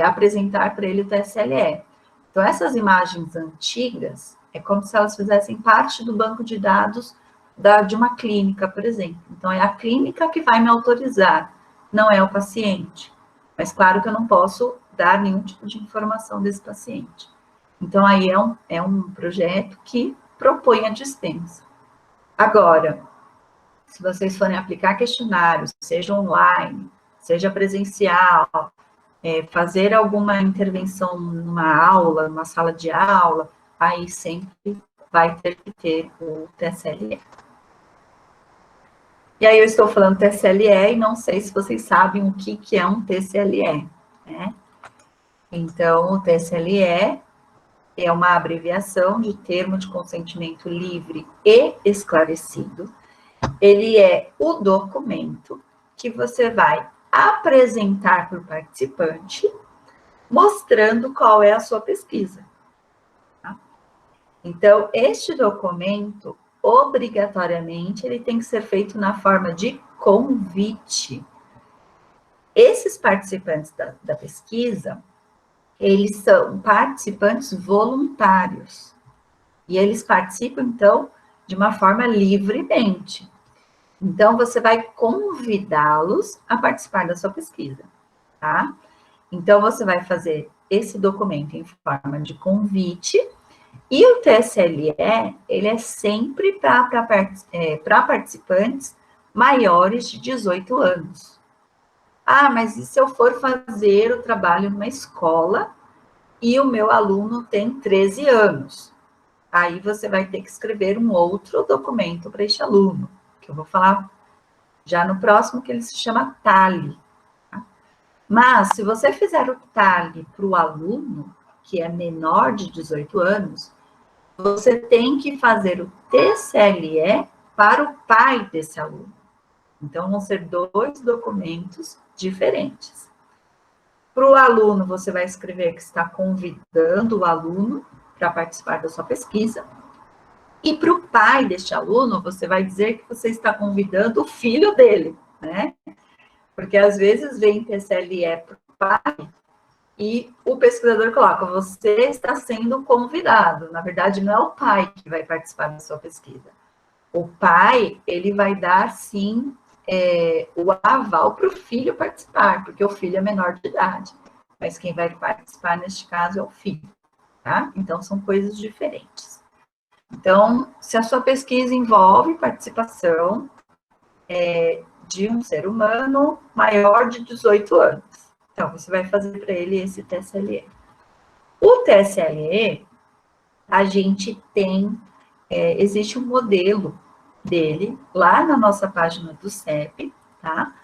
apresentar para ele o TSLE. Então, essas imagens antigas, é como se elas fizessem parte do banco de dados de uma clínica, por exemplo. Então, é a clínica que vai me autorizar, não é o paciente. Mas, claro que eu não posso dar nenhum tipo de informação desse paciente. Então, aí é um projeto que propõe a dispensa. Agora, se vocês forem aplicar questionários, seja online, seja presencial, fazer alguma intervenção numa aula, numa sala de aula, aí sempre vai ter que ter o TSLE. E aí eu estou falando TSLE e não sei se vocês sabem o que é um TSLE, né? Então, o TSLE é uma abreviação de termo de consentimento livre e esclarecido. Ele é o documento que você vai apresentar para o participante, mostrando qual é a sua pesquisa. Tá? Então, este documento, obrigatoriamente, ele tem que ser feito na forma de convite. Esses participantes da pesquisa, eles são participantes voluntários. E eles participam, então, de uma forma livremente. Então, você vai convidá-los a participar da sua pesquisa, tá? Então, você vai fazer esse documento em forma de convite, e o TSLE, ele é sempre para participantes maiores de 18 anos. Ah, mas e se eu for fazer o trabalho numa escola e o meu aluno tem 13 anos? Aí você vai ter que escrever um outro documento para este aluno, que eu vou falar já no próximo, que ele se chama TALE. Tá? Mas, se você fizer o TALE para o aluno, que é menor de 18 anos, você tem que fazer o TSLE para o pai desse aluno. Então, vão ser 2 documentos diferentes. Para o aluno, você vai escrever que está convidando o aluno para participar da sua pesquisa. E para o pai deste aluno, você vai dizer que você está convidando o filho dele, né? Porque às vezes vem TSLE para o pai e o pesquisador coloca, você está sendo convidado. Na verdade, não é o pai que vai participar da sua pesquisa. O pai, ele vai dar, sim, o aval para o filho participar, porque o filho é menor de idade. Mas quem vai participar, neste caso, é o filho, tá? Então, são coisas diferentes. Então, se a sua pesquisa envolve participação de um ser humano maior de 18 anos, então você vai fazer para ele esse TSLE. O TSLE, a gente tem, existe um modelo dele lá na nossa página do CEP, tá?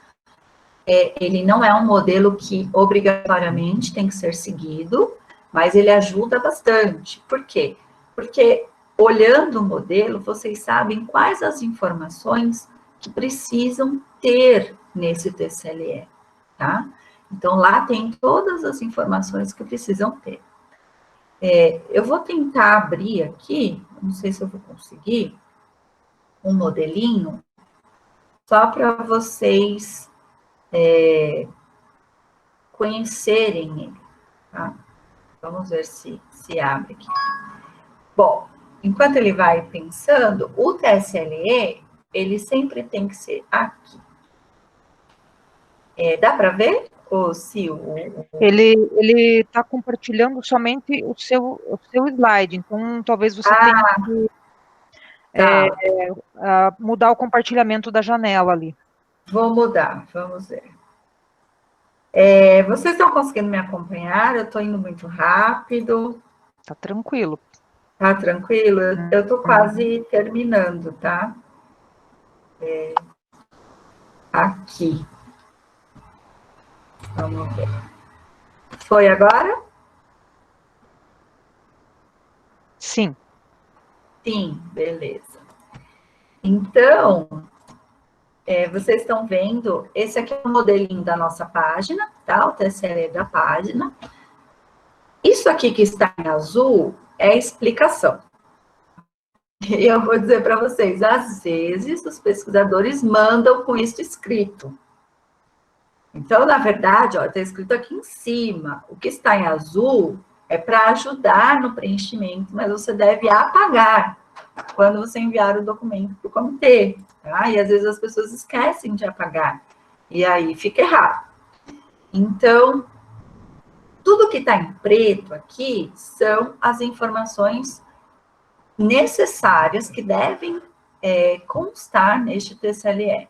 Ele não é um modelo que obrigatoriamente tem que ser seguido, mas ele ajuda bastante. Por quê? Porque olhando o modelo, vocês sabem quais as informações que precisam ter nesse TSLE, tá? Então, lá tem todas as informações que precisam ter. Eu vou tentar abrir aqui, não sei se eu vou conseguir, um modelinho, só para vocês conhecerem ele, tá? Vamos ver se abre aqui. Bom, enquanto ele vai pensando, o TSLE, ele sempre tem que ser aqui. Dá para ver? Ou se Ele está compartilhando somente o seu slide, então talvez você tenha que mudar o compartilhamento da janela ali. Vou mudar, vamos ver. Vocês estão conseguindo me acompanhar? Eu estou indo muito rápido. Tá tranquilo. Tá tranquilo? Eu estou quase terminando, tá? Aqui. Vamos ver. Foi agora? Sim. Sim, beleza. Então, vocês estão vendo, esse aqui é o modelinho da nossa página, tá? O TSLE da página. Isso aqui que está em azul é a explicação. E eu vou dizer para vocês, às vezes os pesquisadores mandam com isso escrito. Então, na verdade, está escrito aqui em cima. O que está em azul é para ajudar no preenchimento, mas você deve apagar quando você enviar o documento para o comitê. Tá? E às vezes as pessoas esquecem de apagar. E aí fica errado. Então, tudo que está em preto aqui são as informações necessárias que devem constar neste TSLE.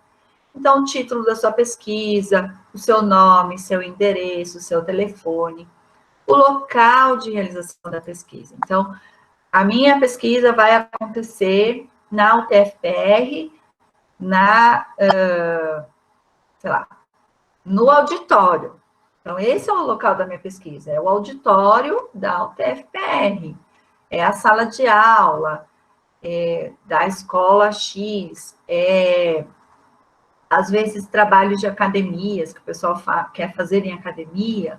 Então, o título da sua pesquisa, o seu nome, seu endereço, seu telefone, o local de realização da pesquisa. Então, a minha pesquisa vai acontecer na UTFPR, sei lá, no auditório. Então, esse é o local da minha pesquisa, é o auditório da UTFPR, é a sala de aula, da escola X, às vezes trabalhos de academias, que o pessoal quer fazer em academia.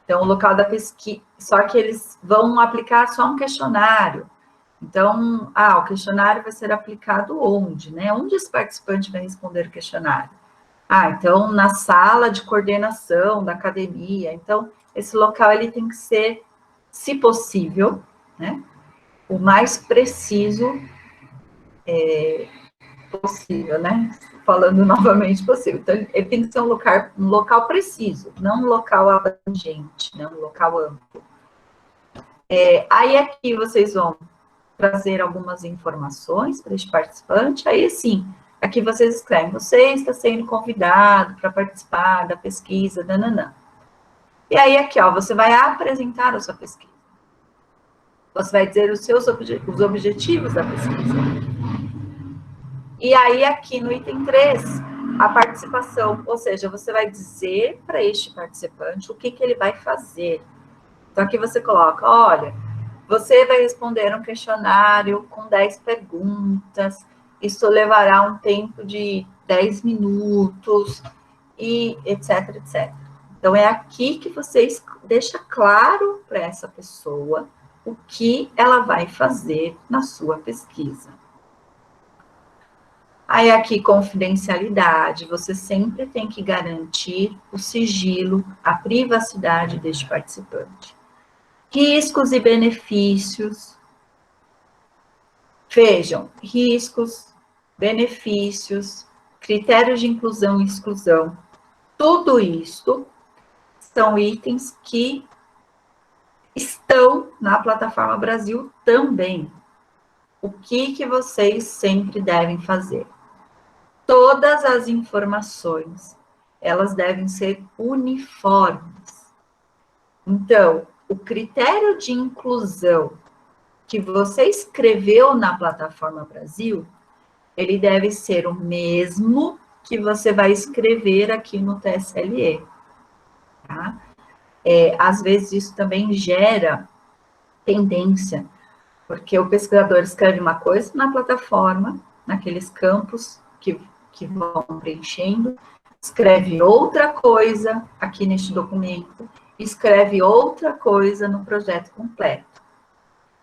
Então, o local da pesquisa, só que eles vão aplicar só um questionário. Então, o questionário vai ser aplicado onde, né? Onde esse participante vai responder o questionário? Então, na sala de coordenação da academia. Então, esse local, ele tem que ser, se possível, né? O mais preciso possível, né? Falando novamente possível. Então, ele tem que ser um local preciso, não um local abrangente, não um local amplo. Aí aqui vocês vão trazer algumas informações para este participante, aí sim, aqui vocês escrevem, você está sendo convidado para participar da pesquisa, nananã. E aí aqui, ó, você vai apresentar a sua pesquisa. Você vai dizer os objetivos da pesquisa. E aí aqui no item 3, a participação, ou seja, você vai dizer para este participante o que ele vai fazer. Então aqui você coloca, olha, você vai responder um questionário com 10 perguntas, isso levará um tempo de 10 minutos, e etc, etc. Então, é aqui que você deixa claro para essa pessoa o que ela vai fazer na sua pesquisa. Aí, aqui, confidencialidade, você sempre tem que garantir o sigilo, a privacidade deste participante. Riscos e benefícios. Vejam, riscos, benefícios, critérios de inclusão e exclusão. Tudo isso são itens que estão na plataforma Brasil também. O que vocês sempre devem fazer? Todas as informações, elas devem ser uniformes. Então, o critério de inclusão que você escreveu na plataforma Brasil, ele deve ser o mesmo que você vai escrever aqui no TSLE, tá? Às vezes isso também gera tendência, porque o pesquisador escreve uma coisa na plataforma, naqueles campos que vão preenchendo, escreve outra coisa aqui neste documento, escreve outra coisa no projeto completo.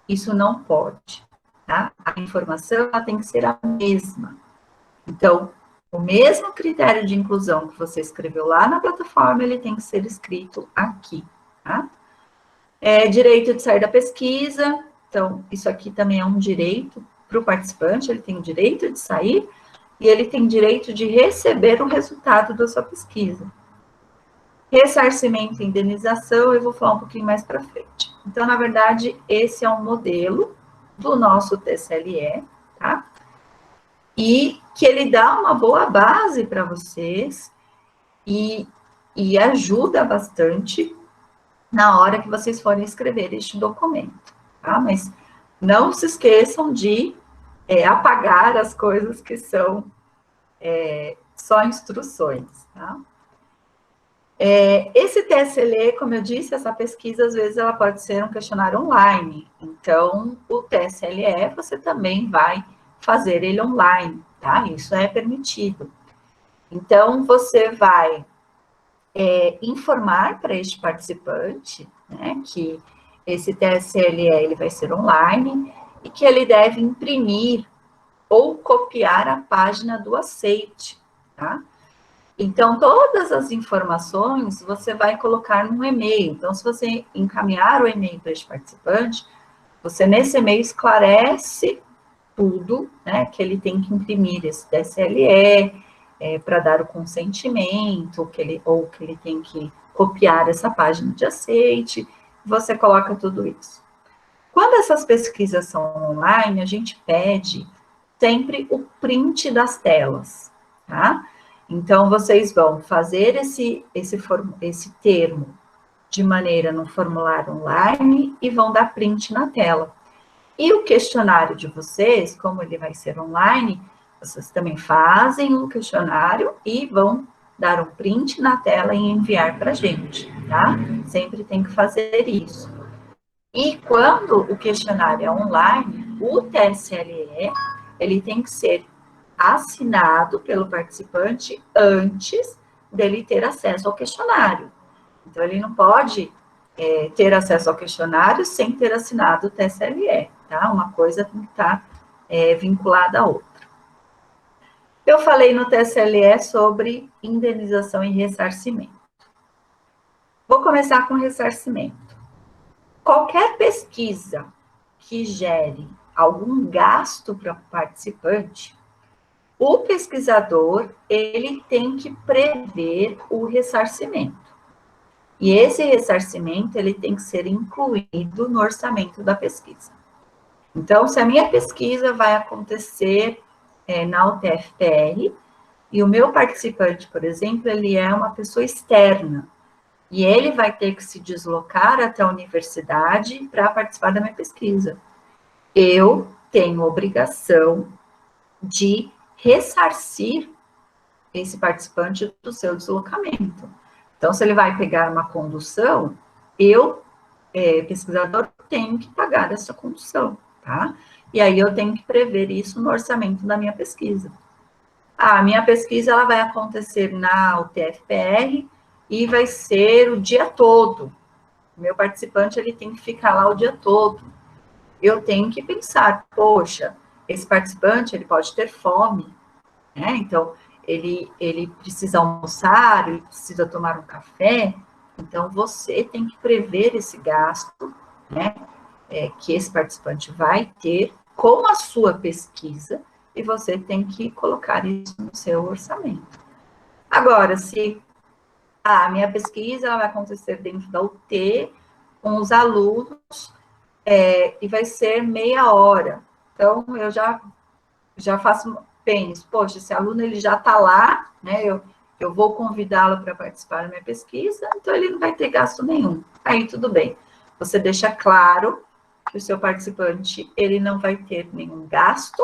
Isso não pode, tá? A informação ela tem que ser a mesma. Então, o mesmo critério de inclusão que você escreveu lá na plataforma, ele tem que ser escrito aqui, tá? Direito de sair da pesquisa. Então, isso aqui também é um direito para o participante, ele tem o direito de sair e ele tem direito de receber o resultado da sua pesquisa. Ressarcimento e indenização, eu vou falar um pouquinho mais para frente. Então, na verdade, esse é um modelo do nosso TSLE, tá? E que ele dá uma boa base para vocês e ajuda bastante na hora que vocês forem escrever este documento, tá? Mas não se esqueçam de apagar as coisas que são só instruções, tá? Esse TSLE, como eu disse, essa pesquisa, às vezes, ela pode ser um questionário online. Então, o TSLE, você também vai fazer ele online, tá? Isso é permitido. Então, você vai informar para este participante, né, que esse TSLE ele vai ser online e que ele deve imprimir ou copiar a página do aceite, tá? Então, todas as informações você vai colocar num e-mail. Então, se você encaminhar o e-mail para este participante, você nesse e-mail esclarece tudo, né, que ele tem que imprimir esse TSLE, para dar o consentimento, ou que ele tem que copiar essa página de aceite, você coloca tudo isso. Quando essas pesquisas são online, a gente pede sempre o print das telas, tá? Então, vocês vão fazer esse termo de maneira no formulário online e vão dar print na tela. E o questionário de vocês, como ele vai ser online, vocês também fazem o questionário e vão dar um print na tela e enviar para a gente, tá? Sempre tem que fazer isso. E quando o questionário é online, o TSLE, ele tem que ser assinado pelo participante antes dele ter acesso ao questionário. Então, ele não pode ter acesso ao questionário sem ter assinado o TSLE, tá? Uma coisa tem que estar vinculada à outra. Eu falei no TSLE sobre indenização e ressarcimento. Vou começar com ressarcimento. Qualquer pesquisa que gere algum gasto para o participante, o pesquisador, ele tem que prever o ressarcimento. E esse ressarcimento, ele tem que ser incluído no orçamento da pesquisa. Então, se a minha pesquisa vai acontecer na UTF-PR, e o meu participante, por exemplo, ele é uma pessoa externa, e ele vai ter que se deslocar até a universidade para participar da minha pesquisa. Eu tenho obrigação de ressarcir esse participante do seu deslocamento. Então, se ele vai pegar uma condução, eu, pesquisador, tenho que pagar essa condução, tá? E aí eu tenho que prever isso no orçamento da minha pesquisa. A minha pesquisa ela vai acontecer na UTF-PR e vai ser o dia todo. O meu participante ele tem que ficar lá o dia todo. Eu tenho que pensar, poxa, esse participante ele pode ter fome, né? Então, ele precisa almoçar, ele precisa tomar um café, então você tem que prever esse gasto, né, que esse participante vai ter com a sua pesquisa, e você tem que colocar isso no seu orçamento. Agora, se a minha pesquisa vai acontecer dentro da UT, com os alunos, e vai ser meia hora, então eu já faço, penso, poxa, esse aluno ele já está lá, né? Eu vou convidá-lo para participar da minha pesquisa, então ele não vai ter gasto nenhum. Aí tudo bem. Você deixa claro que o seu participante ele não vai ter nenhum gasto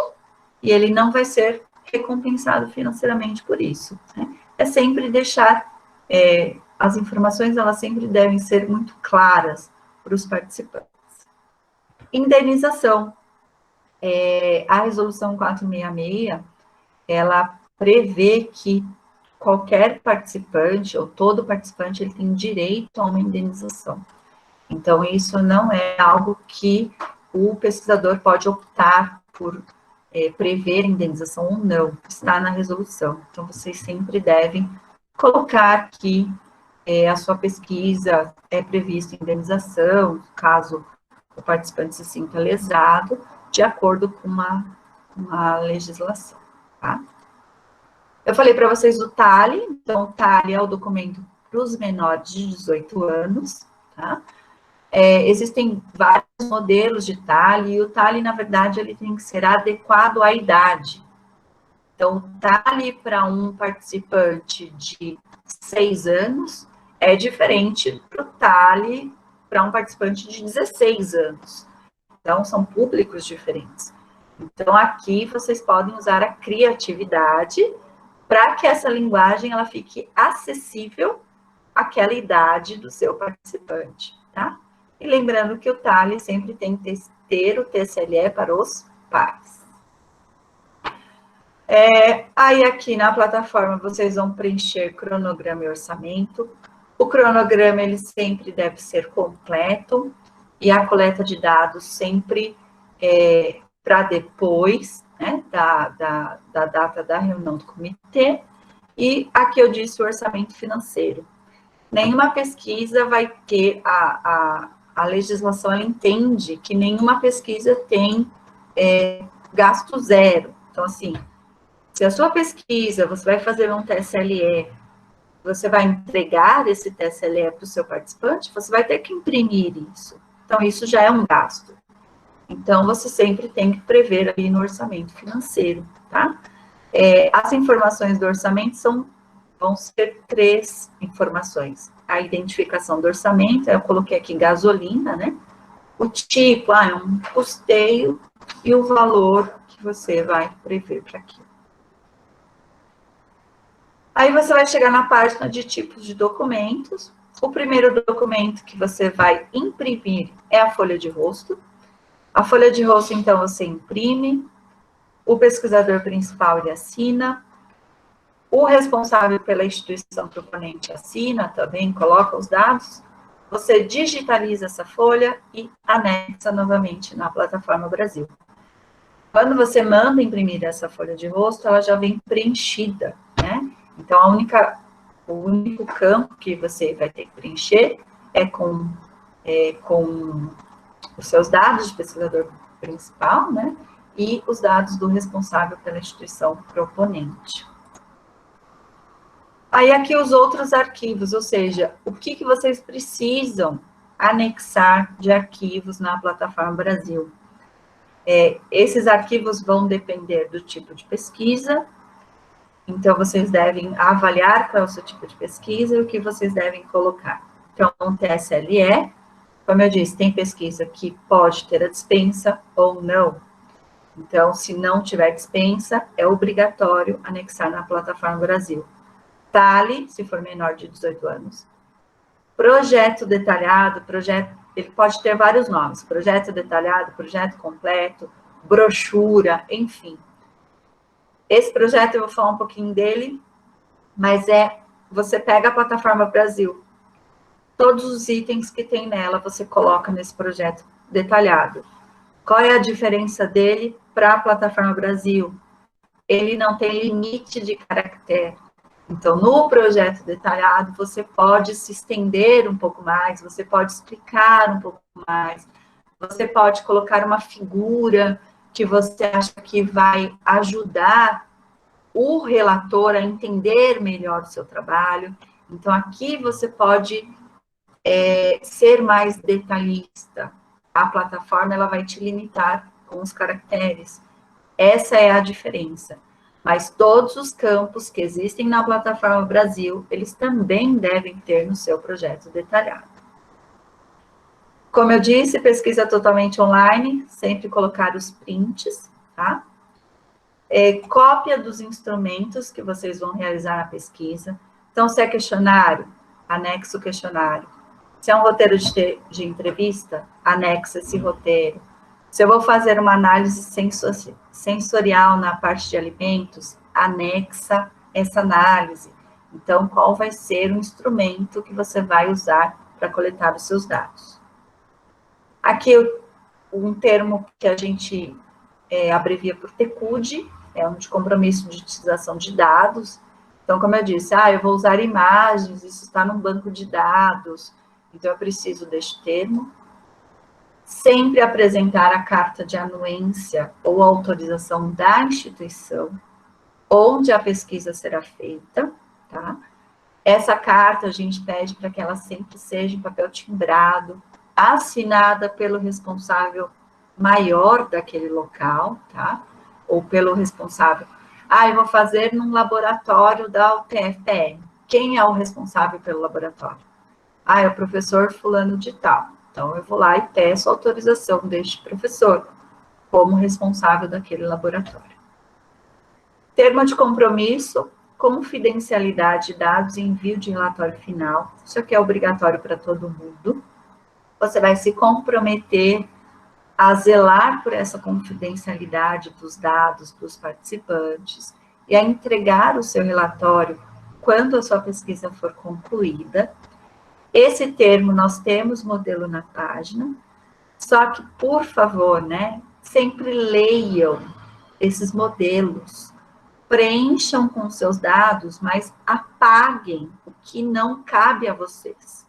e ele não vai ser recompensado financeiramente por isso, né? É sempre deixar as informações, elas sempre devem ser muito claras para os participantes. Indenização. A resolução 466, ela prevê que qualquer participante, ou todo participante, ele tem direito a uma indenização. Então, isso não é algo que o pesquisador pode optar por prever indenização ou não, está na resolução. Então, vocês sempre devem colocar que a sua pesquisa é prevista indenização, caso o participante se sinta lesado, de acordo com uma legislação, tá? Eu falei para vocês do TALE, então o TALE é o documento para os menores de 18 anos, tá? Existem vários modelos de TALE, e o TALE, na verdade, ele tem que ser adequado à idade. Então, o TALE para um participante de 6 anos é diferente do TALE para um participante de 16 anos. Então, são públicos diferentes. Então, aqui vocês podem usar a criatividade para que essa linguagem ela fique acessível àquela idade do seu participante, tá? E lembrando que o TALE sempre tem que ter o TSLE para os pais. Aí aqui na plataforma vocês vão preencher cronograma e orçamento. O cronograma ele sempre deve ser completo e a coleta de dados sempre para depois, né, da data da reunião do comitê. E aqui eu disse o orçamento financeiro. Nenhuma pesquisa vai ter, a legislação ela entende que nenhuma pesquisa tem gasto zero. Então, assim, se a sua pesquisa, você vai fazer um TSLE, você vai entregar esse TSLE para o seu participante, você vai ter que imprimir isso. Então, isso já é um gasto. Então, você sempre tem que prever ali no orçamento financeiro, tá? As informações do orçamento vão ser 3 informações. A identificação do orçamento, eu coloquei aqui gasolina, né? O tipo, é um custeio e o valor que você vai prever para aquilo. Aí você vai chegar na página de tipos de documentos. O primeiro documento que você vai imprimir é a folha de rosto. A folha de rosto, então, você imprime, o pesquisador principal ele assina, o responsável pela instituição proponente assina também, coloca os dados, você digitaliza essa folha e anexa novamente na plataforma Brasil. Quando você manda imprimir essa folha de rosto, ela já vem preenchida, né? Então, o único campo que você vai ter que preencher é com os seus dados de pesquisador principal, né? E os dados do responsável pela instituição proponente. Aí, aqui os outros arquivos, ou seja, o que vocês precisam anexar de arquivos na plataforma Brasil. Esses arquivos vão depender do tipo de pesquisa, então vocês devem avaliar qual é o seu tipo de pesquisa e o que vocês devem colocar. Então, um TSLE, como eu disse, tem pesquisa que pode ter a dispensa ou não. Então, se não tiver dispensa, é obrigatório anexar na plataforma Brasil. TALE, se for menor de 18 anos. Projeto detalhado, ele pode ter vários nomes, projeto detalhado, projeto completo, brochura, enfim. Esse projeto eu vou falar um pouquinho dele, mas você pega a plataforma Brasil, todos os itens que tem nela você coloca nesse projeto detalhado. Qual é a diferença dele para a plataforma Brasil? Ele não tem limite de caractere. Então, no projeto detalhado, você pode se estender um pouco mais, você pode explicar um pouco mais, você pode colocar uma figura que você acha que vai ajudar o relator a entender melhor o seu trabalho. Então, aqui você pode ser mais detalhista. A plataforma, ela vai te limitar com os caracteres. Essa é a diferença. Mas todos os campos que existem na plataforma Brasil, eles também devem ter no seu projeto detalhado. Como eu disse, pesquisa totalmente online, sempre colocar os prints, tá? Cópia dos instrumentos que vocês vão realizar na pesquisa. Então, se é questionário, anexa o questionário. Se é um roteiro de entrevista, anexa esse roteiro. Se eu vou fazer uma análise sensorial na parte de alimentos, anexa essa análise. Então, qual vai ser o instrumento que você vai usar para coletar os seus dados? Aqui, um termo que a gente abrevia por TCUD, é um de compromisso de utilização de dados. Então, como eu disse, eu vou usar imagens, isso está num banco de dados, então eu preciso deste termo. Sempre apresentar a carta de anuência ou autorização da instituição onde a pesquisa será feita, tá? Essa carta a gente pede para que ela sempre seja em papel timbrado, assinada pelo responsável maior daquele local, tá? Ou pelo responsável. Eu vou fazer num laboratório da UTFPR. Quem é o responsável pelo laboratório? É o professor fulano de tal. Então, eu vou lá e peço autorização deste professor como responsável daquele laboratório. Termo de compromisso, confidencialidade de dados e envio de relatório final. Isso aqui é obrigatório para todo mundo. Você vai se comprometer a zelar por essa confidencialidade dos dados dos participantes e a entregar o seu relatório quando a sua pesquisa for concluída. Esse termo, nós temos modelo na página, só que, por favor, né, sempre leiam esses modelos, preencham com seus dados, mas apaguem o que não cabe a vocês.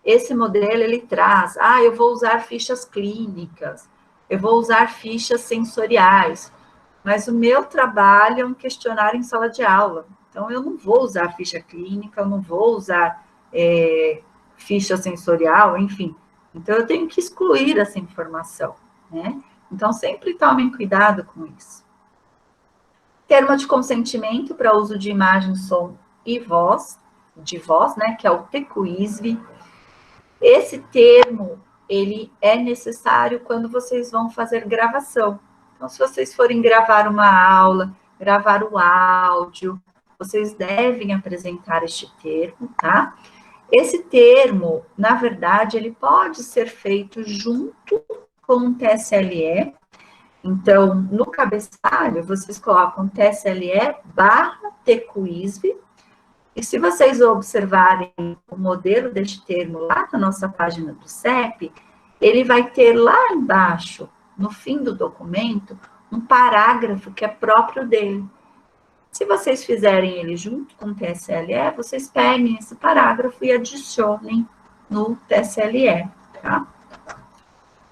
Esse modelo, ele traz, eu vou usar fichas clínicas, eu vou usar fichas sensoriais, mas o meu trabalho é um questionário em sala de aula, então eu não vou usar ficha clínica, eu não vou usar ficha sensorial, enfim. Então, eu tenho que excluir essa informação, né? Então, sempre tomem cuidado com isso. Termo de consentimento para uso de imagem, som e voz, né, que é o TECUISV. Esse termo, ele é necessário quando vocês vão fazer gravação. Então, se vocês forem gravar uma aula, gravar o áudio, vocês devem apresentar este termo, tá? Esse termo, na verdade, ele pode ser feito junto com o TSLE. Então, no cabeçalho, vocês colocam TSLE/TECUISV. E se vocês observarem o modelo deste termo lá na nossa página do CEP, ele vai ter lá embaixo, no fim do documento, um parágrafo que é próprio dele. Se vocês fizerem ele junto com o TSLE, vocês peguem esse parágrafo e adicionem no TSLE, tá?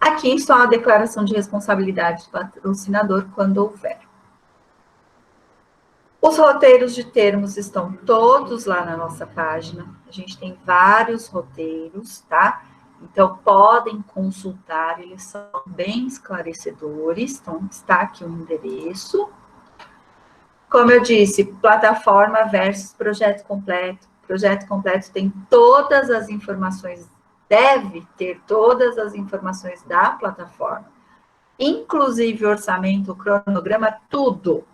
Aqui só a declaração de responsabilidade do patrocinador quando houver. Os roteiros de termos estão todos lá na nossa página. A gente tem vários roteiros, tá? Então, podem consultar, eles são bem esclarecedores. Então, está aqui o endereço. Como eu disse, plataforma versus projeto completo. Projeto completo tem todas as informações, deve ter todas as informações da plataforma, inclusive orçamento, cronograma, tudo.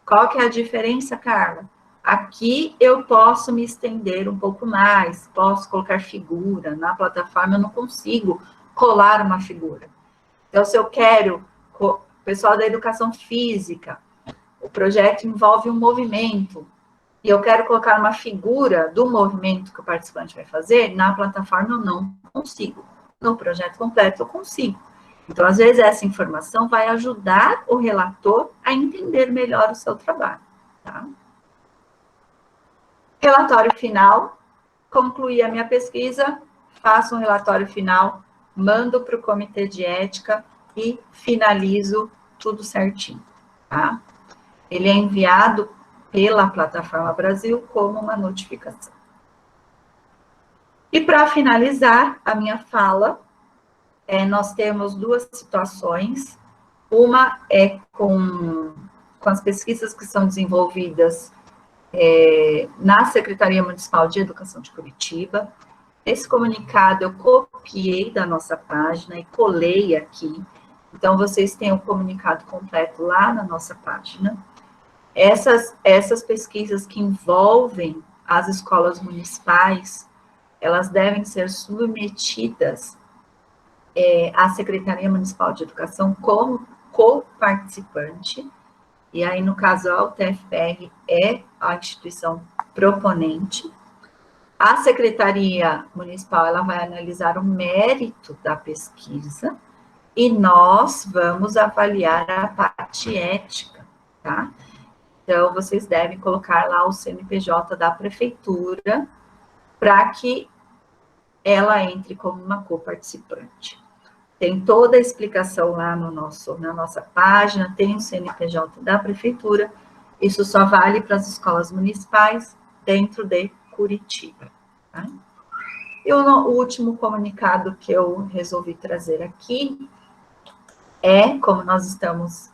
Qual que é a diferença, Carla? Aqui eu posso me estender um pouco mais, posso colocar figura. Na plataforma eu não consigo colar uma figura. Então, se eu quero, pessoal da educação física, o projeto envolve um movimento, e eu quero colocar uma figura do movimento que o participante vai fazer, na plataforma eu não consigo. No projeto completo eu consigo. Então, às vezes, essa informação vai ajudar o relator a entender melhor o seu trabalho, tá? Relatório final. Concluí a minha pesquisa, faço um relatório final, mando para o comitê de ética e finalizo tudo certinho, tá? Ele é enviado pela Plataforma Brasil como uma notificação. E para finalizar a minha fala, nós temos duas situações. Uma é com as pesquisas que são desenvolvidas na Secretaria Municipal de Educação de Curitiba. Esse comunicado eu copiei da nossa página e colei aqui. Então, vocês têm o comunicado completo lá na nossa página. Essas pesquisas que envolvem as escolas municipais, elas devem ser submetidas à Secretaria Municipal de Educação como co-participante, e aí, no caso, a UTFPR é a instituição proponente. A Secretaria Municipal, ela vai analisar o mérito da pesquisa, e nós vamos avaliar a parte ética, tá? Então, vocês devem colocar lá o CNPJ da prefeitura para que ela entre como uma co-participante. Tem toda a explicação lá na nossa página, tem o CNPJ da prefeitura, isso só vale para as escolas municipais dentro de Curitiba. Tá? E o último comunicado que eu resolvi trazer aqui como nós estamos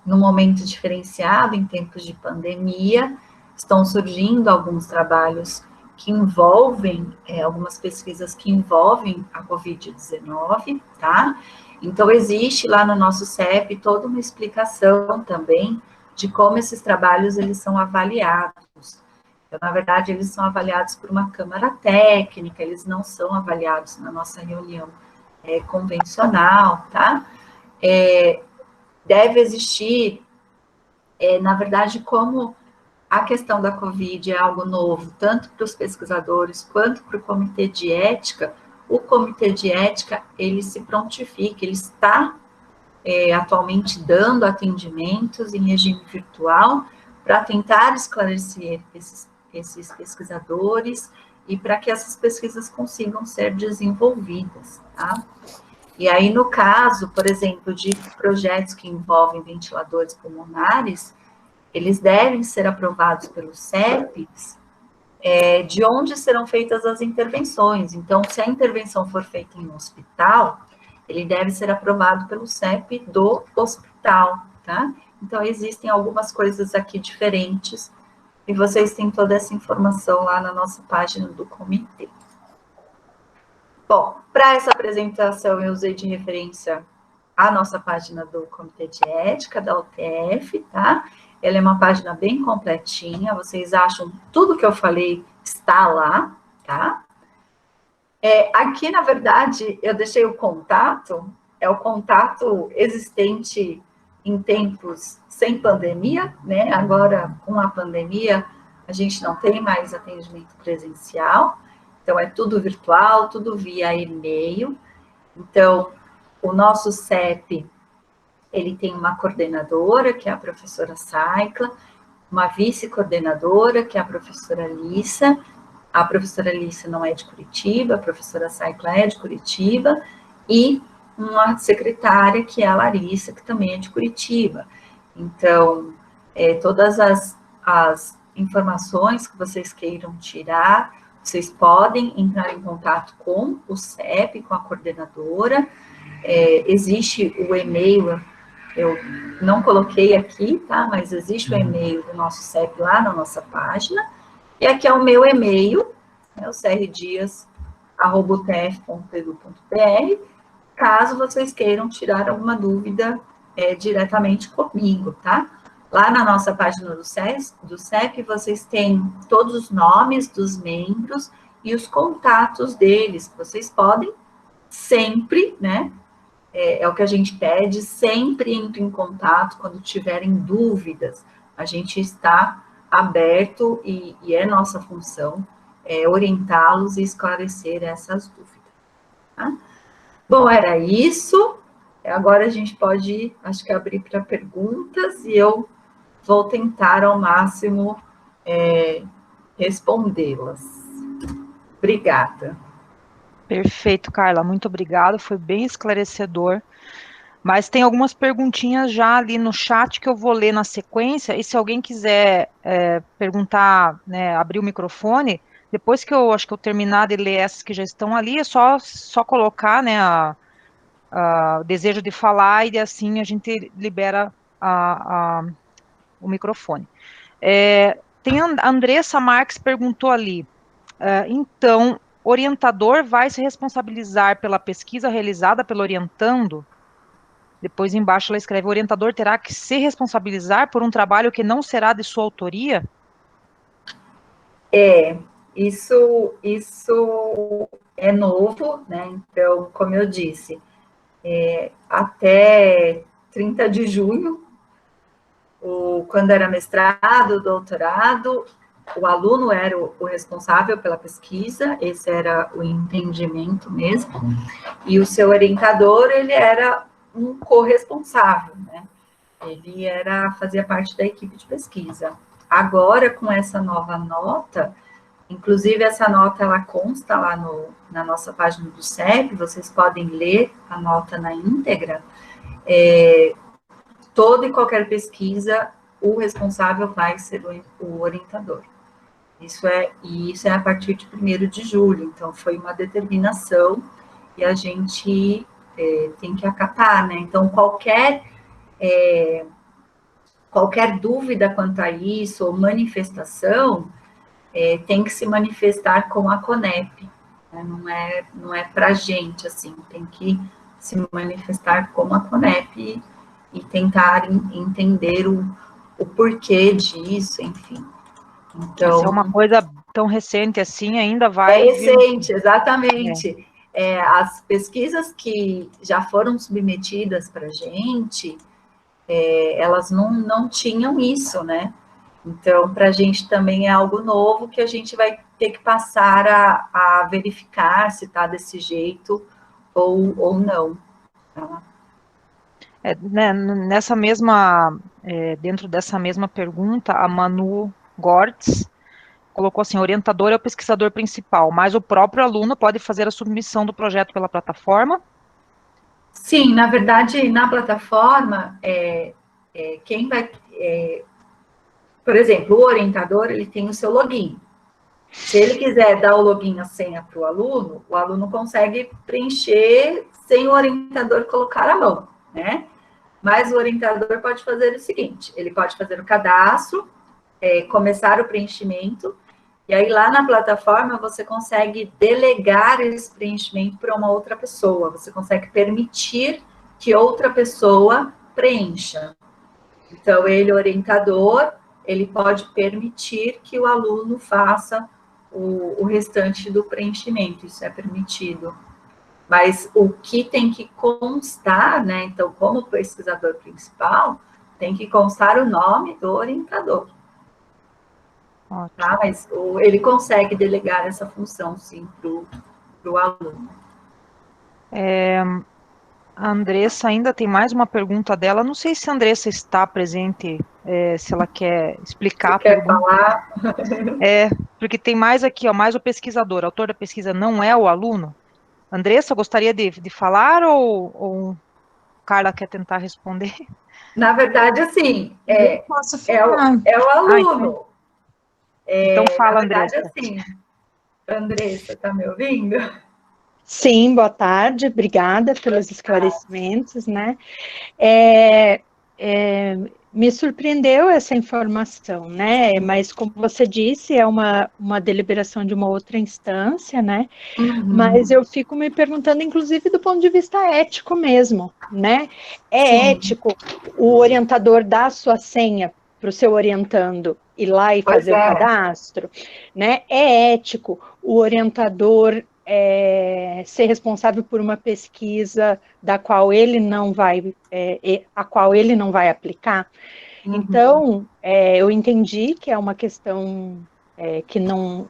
num momento diferenciado, em tempos de pandemia, estão surgindo alguns trabalhos que envolvem, algumas pesquisas que envolvem a Covid-19, tá? Então, existe lá no nosso CEP toda uma explicação também de como esses trabalhos, eles são avaliados. Então, na verdade, eles são avaliados por uma câmara técnica, eles não são avaliados na nossa reunião convencional, tá? Deve existir, na verdade, como a questão da Covid é algo novo, tanto para os pesquisadores quanto para o comitê de ética, o comitê de ética, ele se prontifica, ele está atualmente dando atendimentos em regime virtual para tentar esclarecer esses pesquisadores e para que essas pesquisas consigam ser desenvolvidas, tá? E aí, no caso, por exemplo, de projetos que envolvem ventiladores pulmonares, eles devem ser aprovados pelos CEPs, de onde serão feitas as intervenções. Então, se a intervenção for feita em um hospital, ele deve ser aprovado pelo CEP do hospital, tá? Então, existem algumas coisas aqui diferentes, e vocês têm toda essa informação lá na nossa página do comitê. Bom, para essa apresentação, eu usei de referência a nossa página do Comitê de Ética, da UTF, tá? Ela é uma página bem completinha, vocês acham tudo que eu falei está lá, tá? Aqui, na verdade, eu deixei o contato, é o contato existente em tempos sem pandemia, né? Agora, com a pandemia, a gente não tem mais atendimento presencial, então é tudo virtual, tudo via e-mail. Então, o nosso CEP, ele tem uma coordenadora, que é a professora Saicla, uma vice-coordenadora, que é a professora Lissa. A professora Lissa não é de Curitiba, a professora Saicla é de Curitiba, e uma secretária, que é a Larissa, que também é de Curitiba. Então, todas as informações que vocês queiram tirar, vocês podem entrar em contato com o CEP, com a coordenadora. Existe o e-mail, eu não coloquei aqui, tá? Mas existe o e-mail do nosso CEP lá na nossa página. E aqui é o meu e-mail, né, o crdias@utf.edu.br, caso vocês queiram tirar alguma dúvida diretamente comigo, tá? Lá na nossa página do CEP, vocês têm todos os nomes dos membros e os contatos deles, que vocês podem sempre, né? É o que a gente pede, sempre entre em contato quando tiverem dúvidas. A gente está aberto e é nossa função orientá-los e esclarecer essas dúvidas. Tá? Bom, era isso. Agora a gente pode, acho que, abrir para perguntas e eu vou tentar ao máximo respondê-las. Obrigada. Perfeito, Carla, muito obrigada, foi bem esclarecedor. Mas tem algumas perguntinhas já ali no chat que eu vou ler na sequência, e se alguém quiser perguntar, né, abrir o microfone, depois que eu acho que eu terminar de ler essas que já estão ali, é só colocar, né, o desejo de falar, e assim a gente libera o microfone. Tem a Andressa Marques perguntou ali, então, orientador vai se responsabilizar pela pesquisa realizada pelo orientando? Depois embaixo ela escreve, o orientador terá que se responsabilizar por um trabalho que não será de sua autoria? Isso é novo, né? Então, como eu disse, até 30 de junho, quando era mestrado, doutorado, o aluno era o responsável pela pesquisa, esse era o entendimento mesmo, e o seu orientador, ele era um corresponsável, né? Ele fazia parte da equipe de pesquisa. Agora, com essa nova nota, inclusive essa nota, ela consta lá na nossa página do CEP, vocês podem ler a nota na íntegra. Toda e qualquer pesquisa, o responsável vai ser o orientador. Isso é a partir de 1º de julho, então foi uma determinação e a gente tem que acatar, né? Então, qualquer dúvida quanto a isso, ou manifestação, tem que se manifestar com a CONEP, né? Não é para a gente, assim, tem que se manifestar com a CONEP e tentar entender o porquê disso, enfim. Então, se é uma coisa tão recente assim, ainda vai... É recente, exatamente. As pesquisas que já foram submetidas para a gente, elas não tinham isso, né? Então, para a gente também é algo novo que a gente vai ter que passar a verificar se está desse jeito ou não. Tá? Né, nessa mesma, dentro dessa mesma pergunta, a Manu Gortz colocou assim, orientador é o pesquisador principal, mas o próprio aluno pode fazer a submissão do projeto pela plataforma? Sim, na verdade, na plataforma, quem vai... por exemplo, o orientador, ele tem o seu login. Se ele quiser dar o login e a senha para o aluno consegue preencher sem o orientador colocar a mão, né? Mas o orientador pode fazer o seguinte, ele pode fazer o cadastro, começar o preenchimento, e aí lá na plataforma você consegue delegar esse preenchimento para uma outra pessoa, você consegue permitir que outra pessoa preencha. Então, ele, orientador, ele pode permitir que o aluno faça o restante do preenchimento, isso é permitido. Mas o que tem que constar, né? Então, como pesquisador principal, tem que constar o nome do orientador. Tá? Mas ele consegue delegar essa função, sim, para o aluno. A Andressa ainda tem mais uma pergunta dela. Não sei se a Andressa está presente, se ela quer explicar a pergunta. Falar? Porque tem mais aqui, ó, mais o pesquisador. O autor da pesquisa não é o aluno. Andressa, gostaria de falar ou Carla quer tentar responder? Na verdade, assim, Eu posso falar. É o aluno. Então fala, na verdade, Andressa. assim, Andressa, tá me ouvindo? Sim, boa tarde, obrigada pelos esclarecimentos, né? Me surpreendeu essa informação, né? Mas, como você disse, é uma deliberação de uma outra instância, né? Uhum. Mas eu fico me perguntando, inclusive, do ponto de vista ético mesmo, né? É Sim. ético o orientador dar a sua senha para o seu orientando ir lá e fazer o cadastro, né? É ético o orientador ser responsável por uma pesquisa da qual ele não vai, a qual ele não vai aplicar. Uhum. Então, eu entendi que é uma questão que não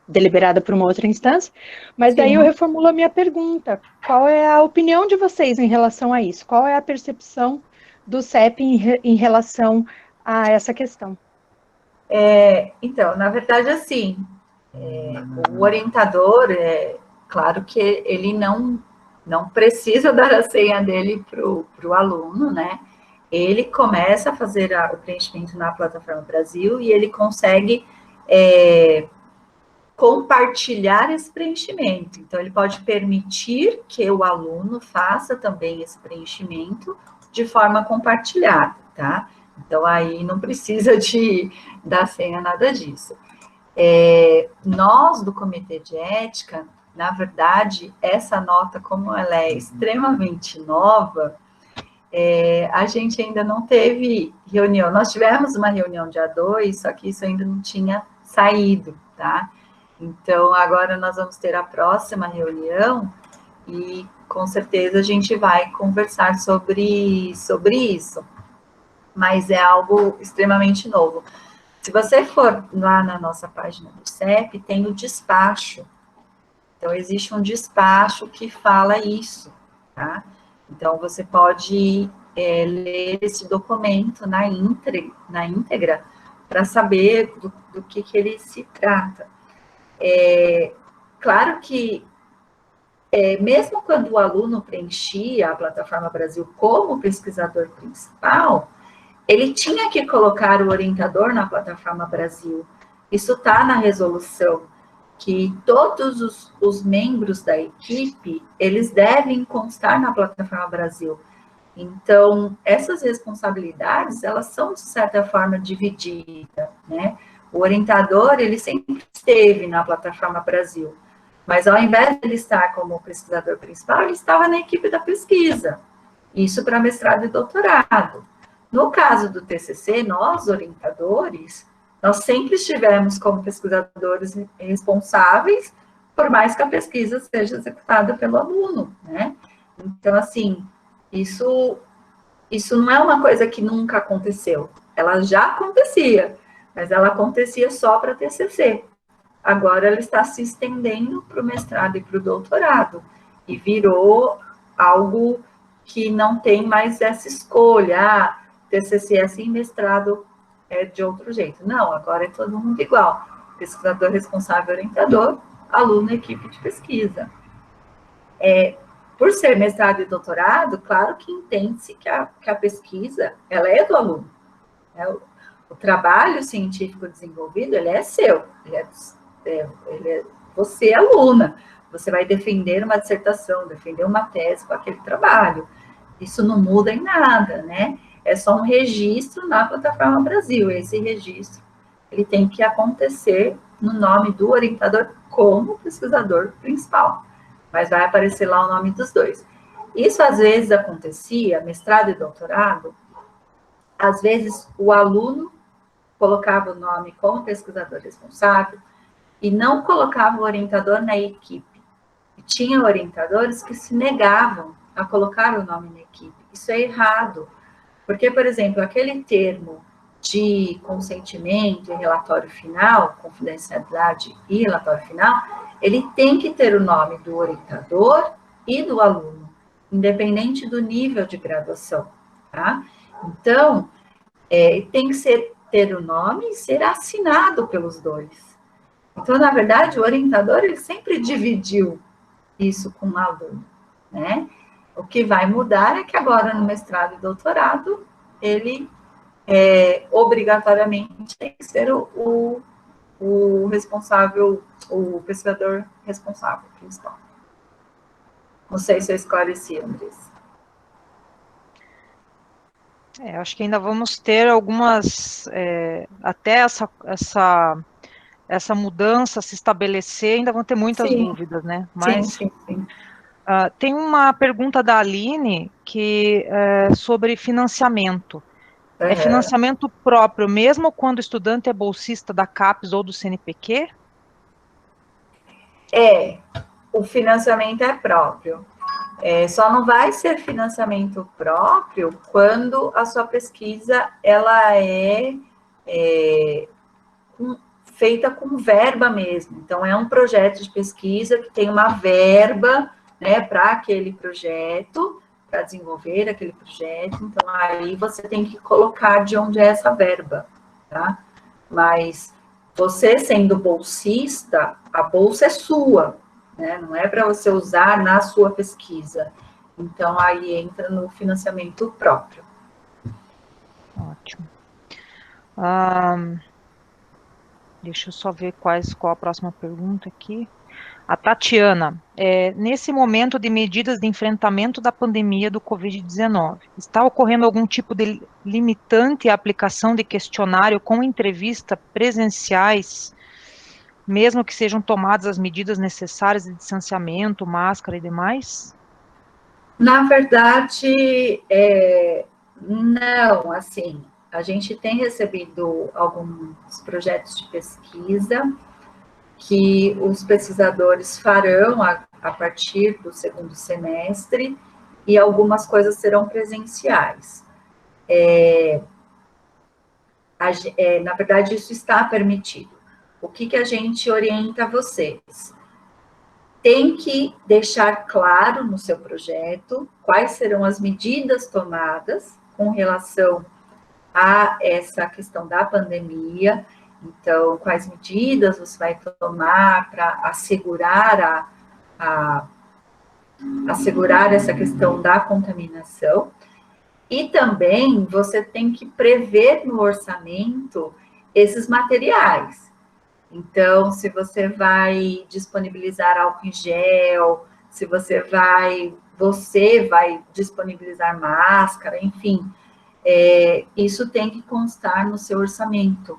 deliberada por uma outra instância, mas daí eu reformulo a minha pergunta: qual é a opinião de vocês em relação a isso? Qual é a percepção do CEP em relação a essa questão? Então, na verdade, assim, o orientador, claro que ele não precisa dar a senha dele para o aluno, né? Ele começa a fazer o preenchimento na plataforma Brasil e ele consegue compartilhar esse preenchimento. Então, ele pode permitir que o aluno faça também esse preenchimento de forma compartilhada, tá? Então, aí não precisa de dar senha, nada disso. Nós, do Comitê de Ética, na verdade, essa nota, como ela é extremamente nova, a gente ainda não teve reunião. Nós tivemos uma reunião dia 2, só que isso ainda não tinha saído, tá? Então, agora nós vamos ter a próxima reunião e, com certeza, a gente vai conversar sobre isso. Mas é algo extremamente novo. Se você for lá na nossa página do CEP, tem o despacho. Então, existe um despacho que fala isso, tá? Então, você pode ler esse documento na íntegra para saber do que ele se trata. Claro que, mesmo quando o aluno preenchia a Plataforma Brasil como pesquisador principal, ele tinha que colocar o orientador na Plataforma Brasil. Isso está na resolução, que todos os membros da equipe, eles devem constar na Plataforma Brasil. Então, essas responsabilidades, elas são, de certa forma, divididas, né? O orientador, ele sempre esteve na Plataforma Brasil, mas ao invés de ele estar como pesquisador principal, ele estava na equipe da pesquisa. Isso para mestrado e doutorado. No caso do TCC, nós, orientadores, nós sempre estivemos como pesquisadores responsáveis, por mais que a pesquisa seja executada pelo aluno, né? Então, assim, isso não é uma coisa que nunca aconteceu. Ela já acontecia, mas ela acontecia só para TCC. Agora ela está se estendendo para o mestrado e para o doutorado, e virou algo que não tem mais essa escolha, TCC é assim, mestrado é de outro jeito. Não, agora é todo mundo igual. Pesquisador responsável, orientador, aluno, equipe de pesquisa. Por ser mestrado e doutorado, claro que entende-se que a pesquisa, ela é do aluno. O trabalho científico desenvolvido, ele é seu, você é aluna, você vai defender uma dissertação, defender uma tese com aquele trabalho. Isso não muda em nada, né? É só um registro na plataforma Brasil. Esse registro, ele tem que acontecer no nome do orientador como pesquisador principal, mas vai aparecer lá o nome dos dois. Isso às vezes acontecia, mestrado e doutorado, às vezes o aluno colocava o nome como pesquisador responsável e não colocava o orientador na equipe. E tinha orientadores que se negavam a colocar o nome na equipe. Isso é errado, porque, por exemplo, aquele termo de consentimento e relatório final, confidencialidade e relatório final, ele tem que ter o nome do orientador e do aluno, independente do nível de graduação, tá? Então, tem que ter o nome e ser assinado pelos dois. Então, na verdade, o orientador, ele sempre dividiu isso com o aluno, né? O que vai mudar é que agora, no mestrado e doutorado, ele obrigatoriamente tem que ser o responsável, o pesquisador responsável principal. Não sei se eu esclareci, Andressa. Acho que ainda vamos ter algumas, até essa mudança se estabelecer, ainda vão ter muitas dúvidas, né? Mas, sim. Tem uma pergunta da Aline que é sobre financiamento. É financiamento próprio, mesmo quando o estudante é bolsista da CAPES ou do CNPq? O financiamento é próprio. Só não vai ser financiamento próprio quando a sua pesquisa ela é feita com verba mesmo. Então, é um projeto de pesquisa que tem uma verba, né, para aquele projeto, para desenvolver aquele projeto. Então, aí você tem que colocar de onde é essa verba, tá? Mas você sendo bolsista, a bolsa é sua, né? Não é para você usar na sua pesquisa. Então, aí entra no financiamento próprio. Ótimo. Deixa eu só ver qual a próxima pergunta aqui. A Tatiana, nesse momento de medidas de enfrentamento da pandemia do Covid-19, está ocorrendo algum tipo de limitante à aplicação de questionário com entrevista presenciais, mesmo que sejam tomadas as medidas necessárias de distanciamento, máscara e demais? Na verdade, não, assim, a gente tem recebido alguns projetos de pesquisa que os pesquisadores farão a partir do segundo semestre e algumas coisas serão presenciais. Na verdade, isso está permitido. O que a gente orienta a vocês? Tem que deixar claro no seu projeto quais serão as medidas tomadas com relação a essa questão da pandemia. Então, quais medidas você vai tomar para assegurar assegurar essa questão da contaminação. E também você tem que prever no orçamento esses materiais. Então, se você vai disponibilizar álcool em gel, se você vai disponibilizar máscara, enfim, isso tem que constar no seu orçamento.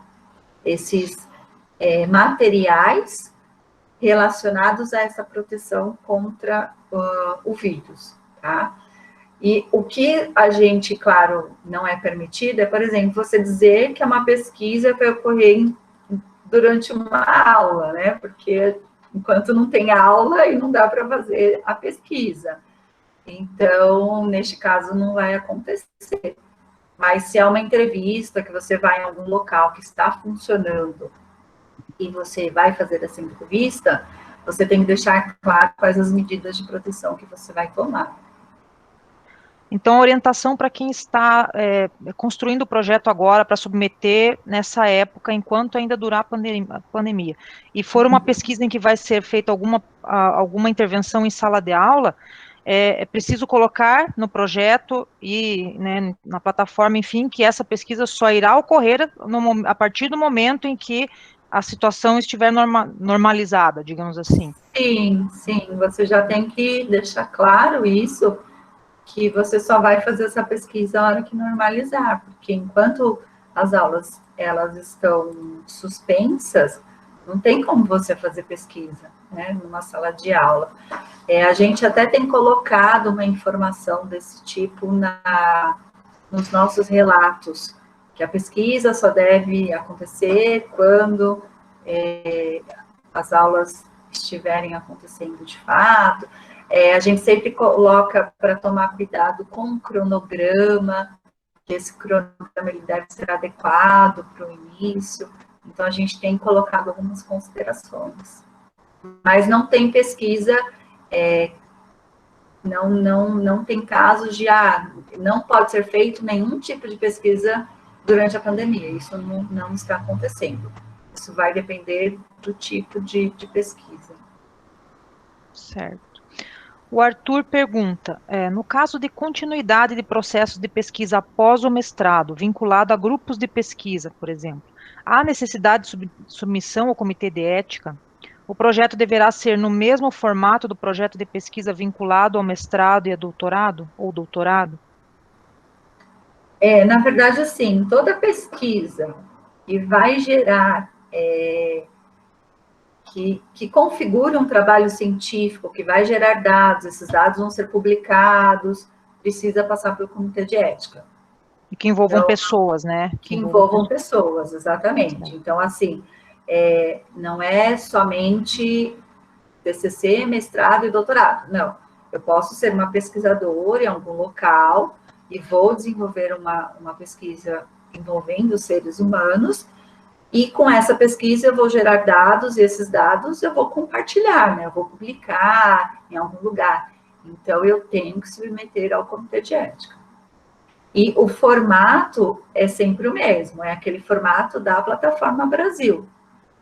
Esses materiais relacionados a essa proteção contra o vírus, tá? E o que a gente, claro, não é permitido é, por exemplo, você dizer que é uma pesquisa vai ocorrer durante uma aula, né? Porque enquanto não tem aula, e não dá para fazer a pesquisa. Então, neste caso, não vai acontecer. Mas se é uma entrevista, que você vai em algum local que está funcionando e você vai fazer essa entrevista, você tem que deixar claro quais as medidas de proteção que você vai tomar. Então, a orientação para quem está construindo o projeto agora para submeter nessa época, enquanto ainda durar a pandemia, e for uma pesquisa em que vai ser feita alguma intervenção em sala de aula, é preciso colocar no projeto e, né, na plataforma, enfim, que essa pesquisa só irá ocorrer a partir do momento em que a situação estiver normalizada, digamos assim. Sim, sim, você já tem que deixar claro isso, que você só vai fazer essa pesquisa na hora que normalizar, porque enquanto as aulas elas estão suspensas, não tem como você fazer pesquisa, né, numa sala de aula. A gente até tem colocado uma informação desse tipo nos nossos relatos, que a pesquisa só deve acontecer quando as aulas estiverem acontecendo de fato. A gente sempre coloca para tomar cuidado com o cronograma, que esse cronograma ele deve ser adequado para o início. Então, a gente tem colocado algumas considerações. Mas não tem pesquisa, não tem casos de, não pode ser feito nenhum tipo de pesquisa durante a pandemia. Isso não está acontecendo. Isso vai depender do tipo de pesquisa. Certo. O Arthur pergunta, no caso de continuidade de processos de pesquisa após o mestrado, vinculado a grupos de pesquisa, por exemplo, há necessidade de submissão ao comitê de ética? O projeto deverá ser no mesmo formato do projeto de pesquisa vinculado ao mestrado e a doutorado, ou doutorado? Na verdade, assim, toda pesquisa que vai gerar, que configure um trabalho científico, que vai gerar dados, esses dados vão ser publicados, precisa passar pelo comitê de ética. E que envolvam pessoas, né? Que envolvam pessoas, exatamente. Então, assim, não é somente TCC, mestrado e doutorado, não. Eu posso ser uma pesquisadora em algum local e vou desenvolver uma pesquisa envolvendo seres humanos, e com essa pesquisa eu vou gerar dados, e esses dados eu vou compartilhar, né? Eu vou publicar em algum lugar. Então, eu tenho que submeter ao comitê de ética. E o formato é sempre o mesmo, é aquele formato da plataforma Brasil.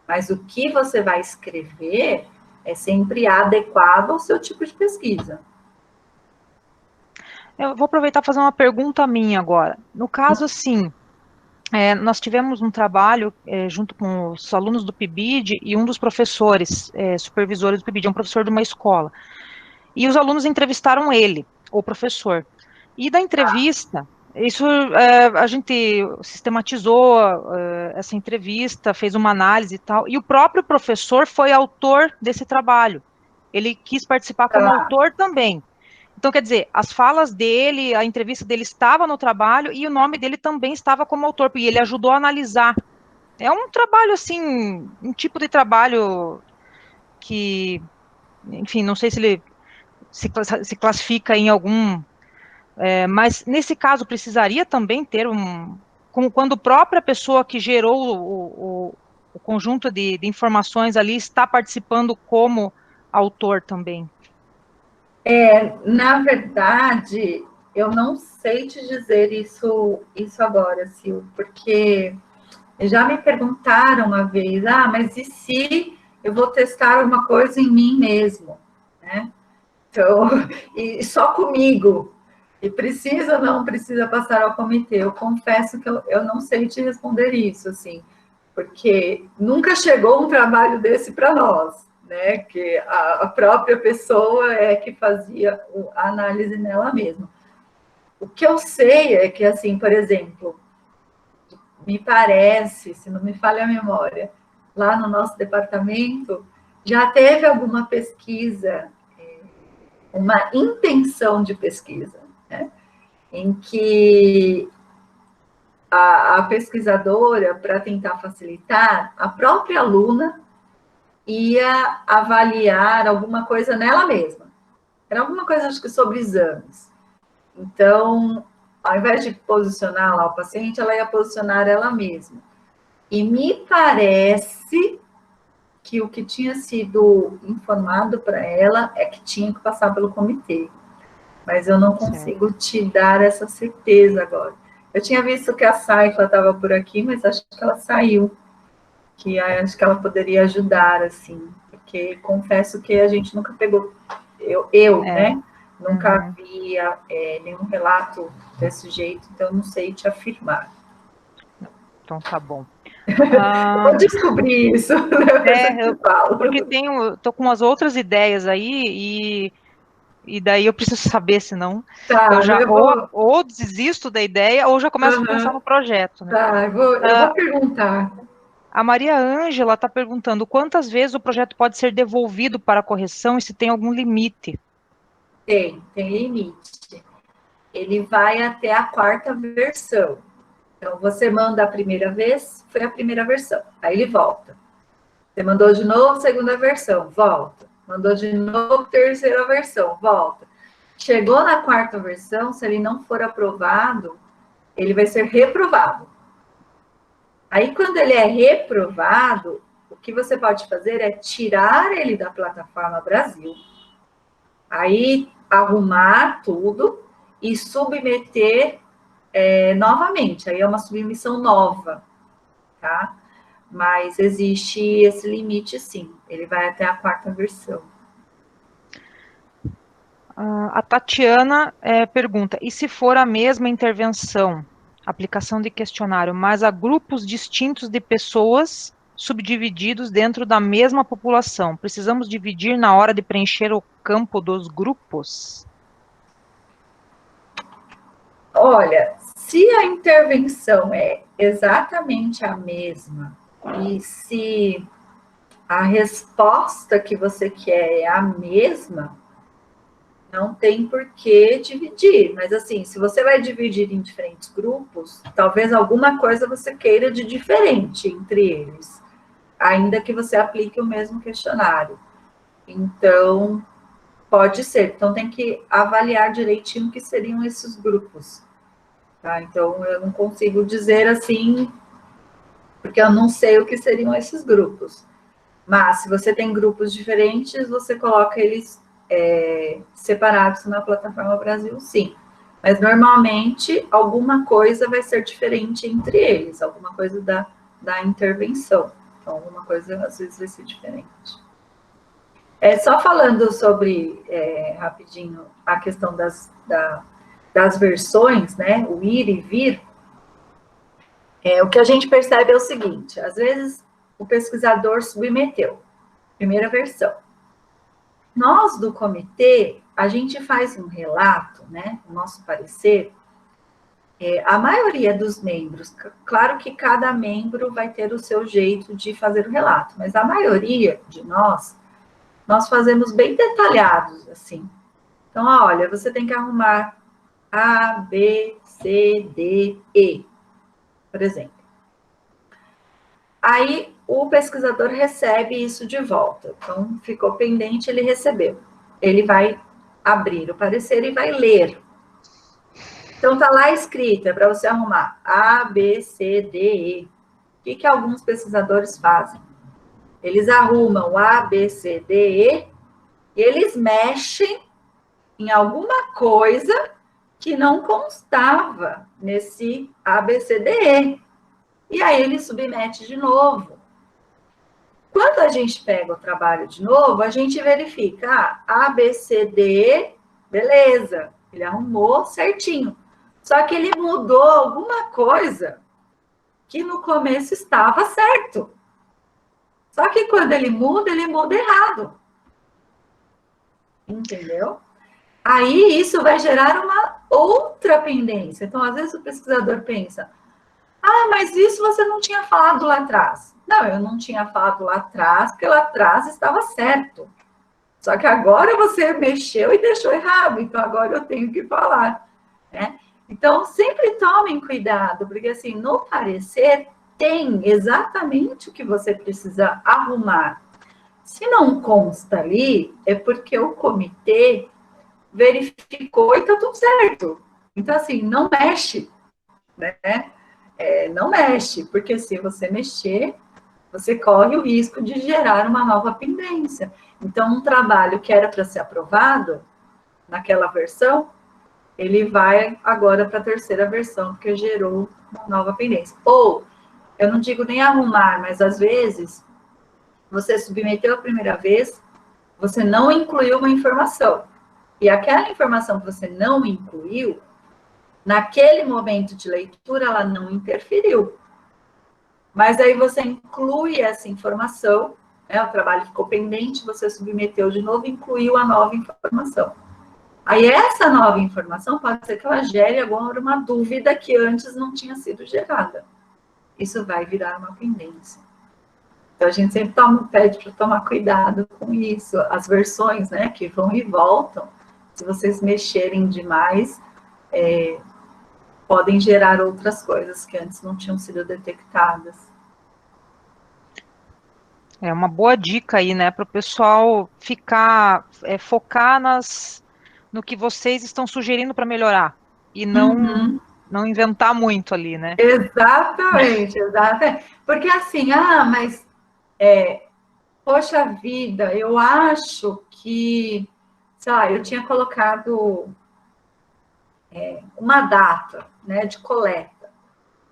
Mas o que você vai escrever é sempre adequado ao seu tipo de pesquisa. Eu vou aproveitar e fazer uma pergunta minha agora. No caso, assim, nós tivemos um trabalho junto com os alunos do PIBID e um dos professores, supervisores do PIBID, é um professor de uma escola. E os alunos entrevistaram ele, o professor. E da entrevista, isso a gente sistematizou essa entrevista, fez uma análise e tal, e o próprio professor foi autor desse trabalho. Ele quis participar como autor também. Então, quer dizer, as falas dele, a entrevista dele estava no trabalho e o nome dele também estava como autor, e ele ajudou a analisar. É um trabalho, assim, um tipo de trabalho que, enfim, não sei se ele se classifica em algum... mas, nesse caso, precisaria também ter quando a própria pessoa que gerou o conjunto de informações ali está participando como autor também. Na verdade, eu não sei te dizer isso agora, Sil, porque já me perguntaram uma vez, mas e se eu vou testar uma coisa em mim mesmo, né? Então, e só comigo, e precisa ou não precisa passar ao comitê? Eu confesso que eu não sei te responder isso, assim, porque nunca chegou um trabalho desse para nós, né? Que a própria pessoa que fazia a análise nela mesma. O que eu sei é que, assim, por exemplo, me parece, se não me falha a memória, lá no nosso departamento, já teve alguma pesquisa, uma intenção de pesquisa, né? Em que a pesquisadora, para tentar facilitar, a própria aluna ia avaliar alguma coisa nela mesma. Era alguma coisa, acho que, sobre exames. Então, ao invés de posicionar lá o paciente, ela ia posicionar ela mesma. E me parece que o que tinha sido informado para ela é que tinha que passar pelo comitê. Mas eu não consigo te dar essa certeza agora. Eu tinha visto que a Saifla estava por aqui, mas acho que ela saiu. Que acho que ela poderia ajudar, assim. Porque confesso que a gente nunca pegou, né? Nunca vi nenhum relato desse jeito, então não sei te afirmar. Então tá bom. Vou descobrir isso, né? Porque tô com umas outras ideias aí e daí eu preciso saber, senão eu já ou desisto da ideia ou já começo a pensar no projeto, né? Tá, eu vou perguntar. A Maria Ângela está perguntando quantas vezes o projeto pode ser devolvido para correção e se tem algum limite. Tem limite. Ele vai até a 4ª versão. Então, você manda a primeira vez, foi a primeira versão, aí ele volta. Você mandou de novo, segunda versão, volta. Mandou de novo, terceira versão, volta. Chegou na 4ª versão, se ele não for aprovado, ele vai ser reprovado. Aí, quando ele é reprovado, o que você pode fazer é tirar ele da plataforma Brasil, aí arrumar tudo e submeter novamente. Aí é uma submissão nova, tá? Mas existe esse limite, sim. Ele vai até a 4ª versão. A Tatiana pergunta, e se for a mesma intervenção, aplicação de questionário, mas há grupos distintos de pessoas subdivididos dentro da mesma população, precisamos dividir na hora de preencher o campo dos grupos? Olha, se a intervenção é exatamente a mesma e se a resposta que você quer é a mesma, não tem por que dividir. Mas, assim, se você vai dividir em diferentes grupos, talvez alguma coisa você queira de diferente entre eles, ainda que você aplique o mesmo questionário. Então, pode ser. Então, tem que avaliar direitinho o que seriam esses grupos. Tá? Então, eu não consigo dizer assim, porque eu não sei o que seriam esses grupos. Mas, se você tem grupos diferentes, você coloca eles separados na plataforma Brasil, sim. Mas, normalmente, alguma coisa vai ser diferente entre eles, alguma coisa da intervenção. Então, alguma coisa, às vezes, vai ser diferente. Só falando sobre, rapidinho, a questão das versões, né? O ir e vir, o que a gente percebe é o seguinte, às vezes o pesquisador submeteu, primeira versão. Nós, do comitê, a gente faz um relato, né? O nosso parecer, a maioria dos membros, claro que cada membro vai ter o seu jeito de fazer o relato, mas a maioria de nós fazemos bem detalhados, assim. Então, olha, você tem que arrumar A, B, C, D, E, por exemplo. Aí, o pesquisador recebe isso de volta. Então, ficou pendente, ele recebeu. Ele vai abrir o parecer e vai ler. Então, tá lá escrito, para você arrumar A, B, C, D, E. O que alguns pesquisadores fazem? Eles arrumam A, B, C, D, E, e eles mexem em alguma coisa que não constava nesse ABCDE. E aí ele submete de novo. Quando a gente pega o trabalho de novo, a gente verifica, ABCDE, beleza, ele arrumou certinho. Só que ele mudou alguma coisa que no começo estava certo. Só que quando ele muda errado. Entendeu? Aí isso vai gerar uma outra pendência. Então, às vezes o pesquisador pensa, mas isso você não tinha falado lá atrás. Não, eu não tinha falado lá atrás, porque lá atrás estava certo. Só que agora você mexeu e deixou errado, então agora eu tenho que falar, né? Então, sempre tomem cuidado, porque assim, no parecer tem exatamente o que você precisa arrumar. Se não consta ali, é porque o comitê verificou e está tudo certo. Então, assim, não mexe, né? Não mexe, porque se você mexer, você corre o risco de gerar uma nova pendência. Então, um trabalho que era para ser aprovado naquela versão, ele vai agora para a terceira versão, porque gerou uma nova pendência. Ou, eu não digo nem arrumar, mas às vezes, você submeteu a primeira vez, você não incluiu uma informação. E aquela informação que você não incluiu, naquele momento de leitura, ela não interferiu. Mas aí você inclui essa informação, né, o trabalho ficou pendente, você submeteu de novo e incluiu a nova informação. Aí essa nova informação pode ser que ela gere agora uma dúvida que antes não tinha sido gerada. Isso vai virar uma pendência. Então a gente sempre pede para tomar cuidado com isso. As versões, né, que vão e voltam, se vocês mexerem demais, podem gerar outras coisas que antes não tinham sido detectadas. É uma boa dica aí, né, para o pessoal focar no que vocês estão sugerindo para melhorar e não inventar muito ali, né? Exatamente, exatamente. Porque assim, mas poxa vida, eu acho que, sei lá, eu tinha colocado uma data, né, de coleta.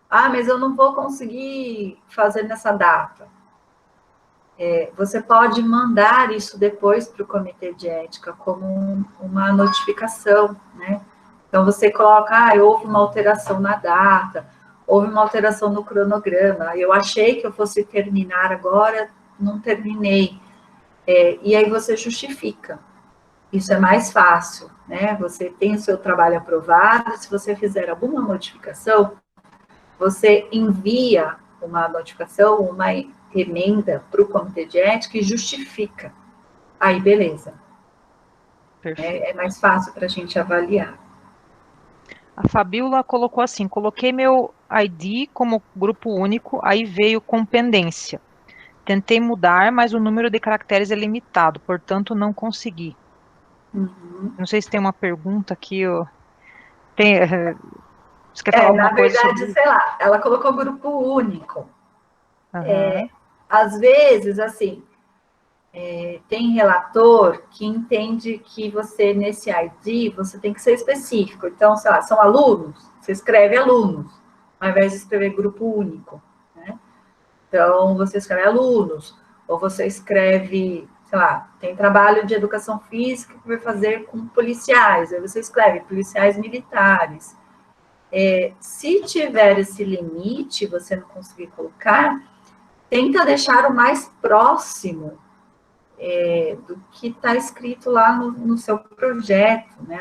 Mas eu não vou conseguir fazer nessa data. Você pode mandar isso depois para o comitê de ética como uma notificação, né? Então você coloca, houve uma alteração na data, houve uma alteração no cronograma, eu achei que eu fosse terminar agora, não terminei. E aí você justifica. Isso é mais fácil, né? Você tem o seu trabalho aprovado, se você fizer alguma modificação, você envia uma notificação, uma emenda para o comitê de ética e justifica. Aí, beleza. É mais fácil para a gente avaliar. A Fabiola colocou assim: coloquei meu ID como grupo único, aí veio com pendência. Tentei mudar, mas o número de caracteres é limitado, portanto não consegui. Não sei se tem uma pergunta aqui. Você quer falar Na alguma coisa verdade, sobre isso? sei lá, ela colocou grupo único. Uhum. Às vezes, assim, tem relator que entende que você, nesse ID, você tem que ser específico. Então, sei lá, são alunos, você escreve alunos, ao invés de escrever grupo único, né? Então, você escreve alunos, ou você escreve, sei lá, tem trabalho de educação física que vai fazer com policiais, aí você escreve policiais militares. Se tiver esse limite, você não conseguir colocar, tenta deixar o mais próximo do que está escrito lá no seu projeto, né?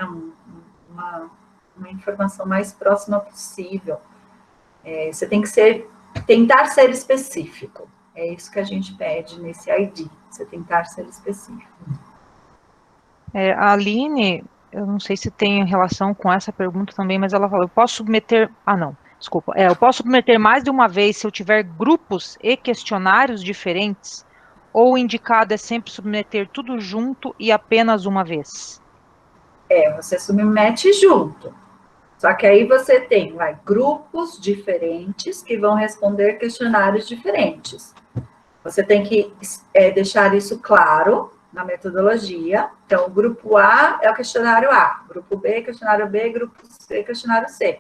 Uma informação mais próxima possível. Você tem que tentar ser específico. É isso que a gente pede nesse ID, você tentar ser específico. A Aline, eu não sei se tem relação com essa pergunta também, mas ela falou: eu posso submeter. Ah, não, desculpa. Eu posso submeter mais de uma vez se eu tiver grupos e questionários diferentes? Ou o indicado é sempre submeter tudo junto e apenas uma vez? Você submete junto. Só que aí você tem grupos diferentes que vão responder questionários diferentes. Você tem que deixar isso claro na metodologia. Então, o grupo A é o questionário A, grupo B, questionário B, grupo C, questionário C.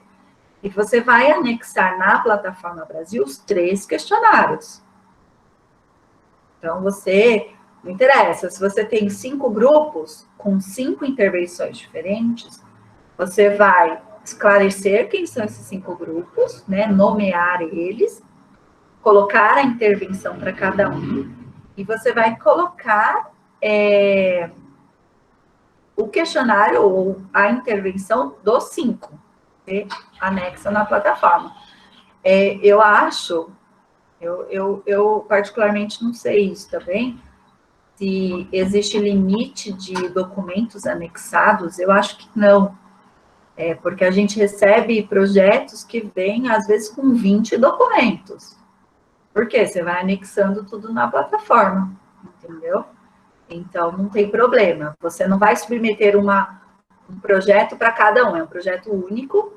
E você vai anexar na plataforma Brasil os 3 questionários. Então, não interessa, se você tem 5 grupos com 5 intervenções diferentes, você vai esclarecer quem são esses 5 grupos, né, nomear eles, colocar a intervenção para cada um, e você vai colocar o questionário ou a intervenção dos 5, que anexa na plataforma. Eu acho, eu particularmente não sei isso também, se existe limite de documentos anexados, eu acho que não. Porque a gente recebe projetos que vêm, às vezes, com 20 documentos. Por quê? Você vai anexando tudo na plataforma, entendeu? Então, não tem problema. Você não vai submeter um projeto para cada um, é um projeto único,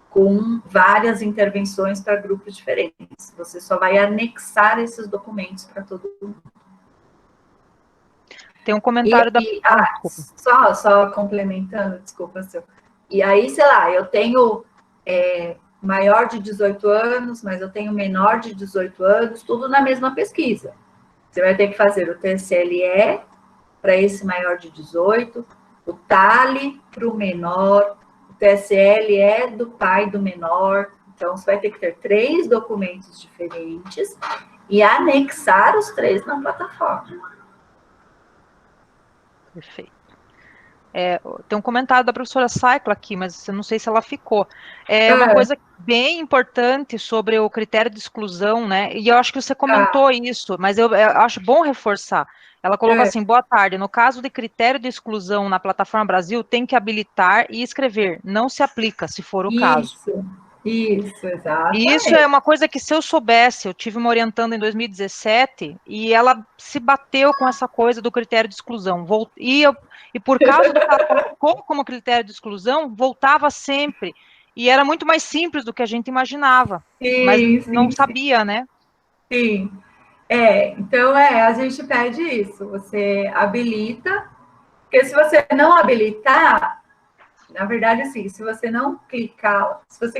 com várias intervenções para grupos diferentes. Você só vai anexar esses documentos para todo mundo. Tem um comentário desculpa. Só complementando, desculpa, seu. E aí, sei lá, eu tenho maior de 18 anos, mas eu tenho menor de 18 anos, tudo na mesma pesquisa. Você vai ter que fazer o TSLE para esse maior de 18, O TALE para o menor, o TSL é do pai do menor, então você vai ter que ter 3 documentos diferentes e anexar os 3 na plataforma. Perfeito. Tem um comentário da professora Saikla aqui, mas eu não sei se ela ficou. Uma coisa bem importante sobre o critério de exclusão, né? E eu acho que você comentou isso, mas eu acho bom reforçar. Ela colocou assim, boa tarde, no caso de critério de exclusão na plataforma Brasil, tem que habilitar e escrever, não se aplica, se for o caso. Isso, exatamente. E isso é uma coisa que, se eu soubesse, eu tive uma orientanda em 2017 e ela se bateu com essa coisa do critério de exclusão. E por causa do que ela colocou como critério de exclusão, voltava sempre. E era muito mais simples do que a gente imaginava, mas não sabia, né? Sim. Então, a gente pede isso, você habilita, porque se você não habilitar, na verdade, assim, se você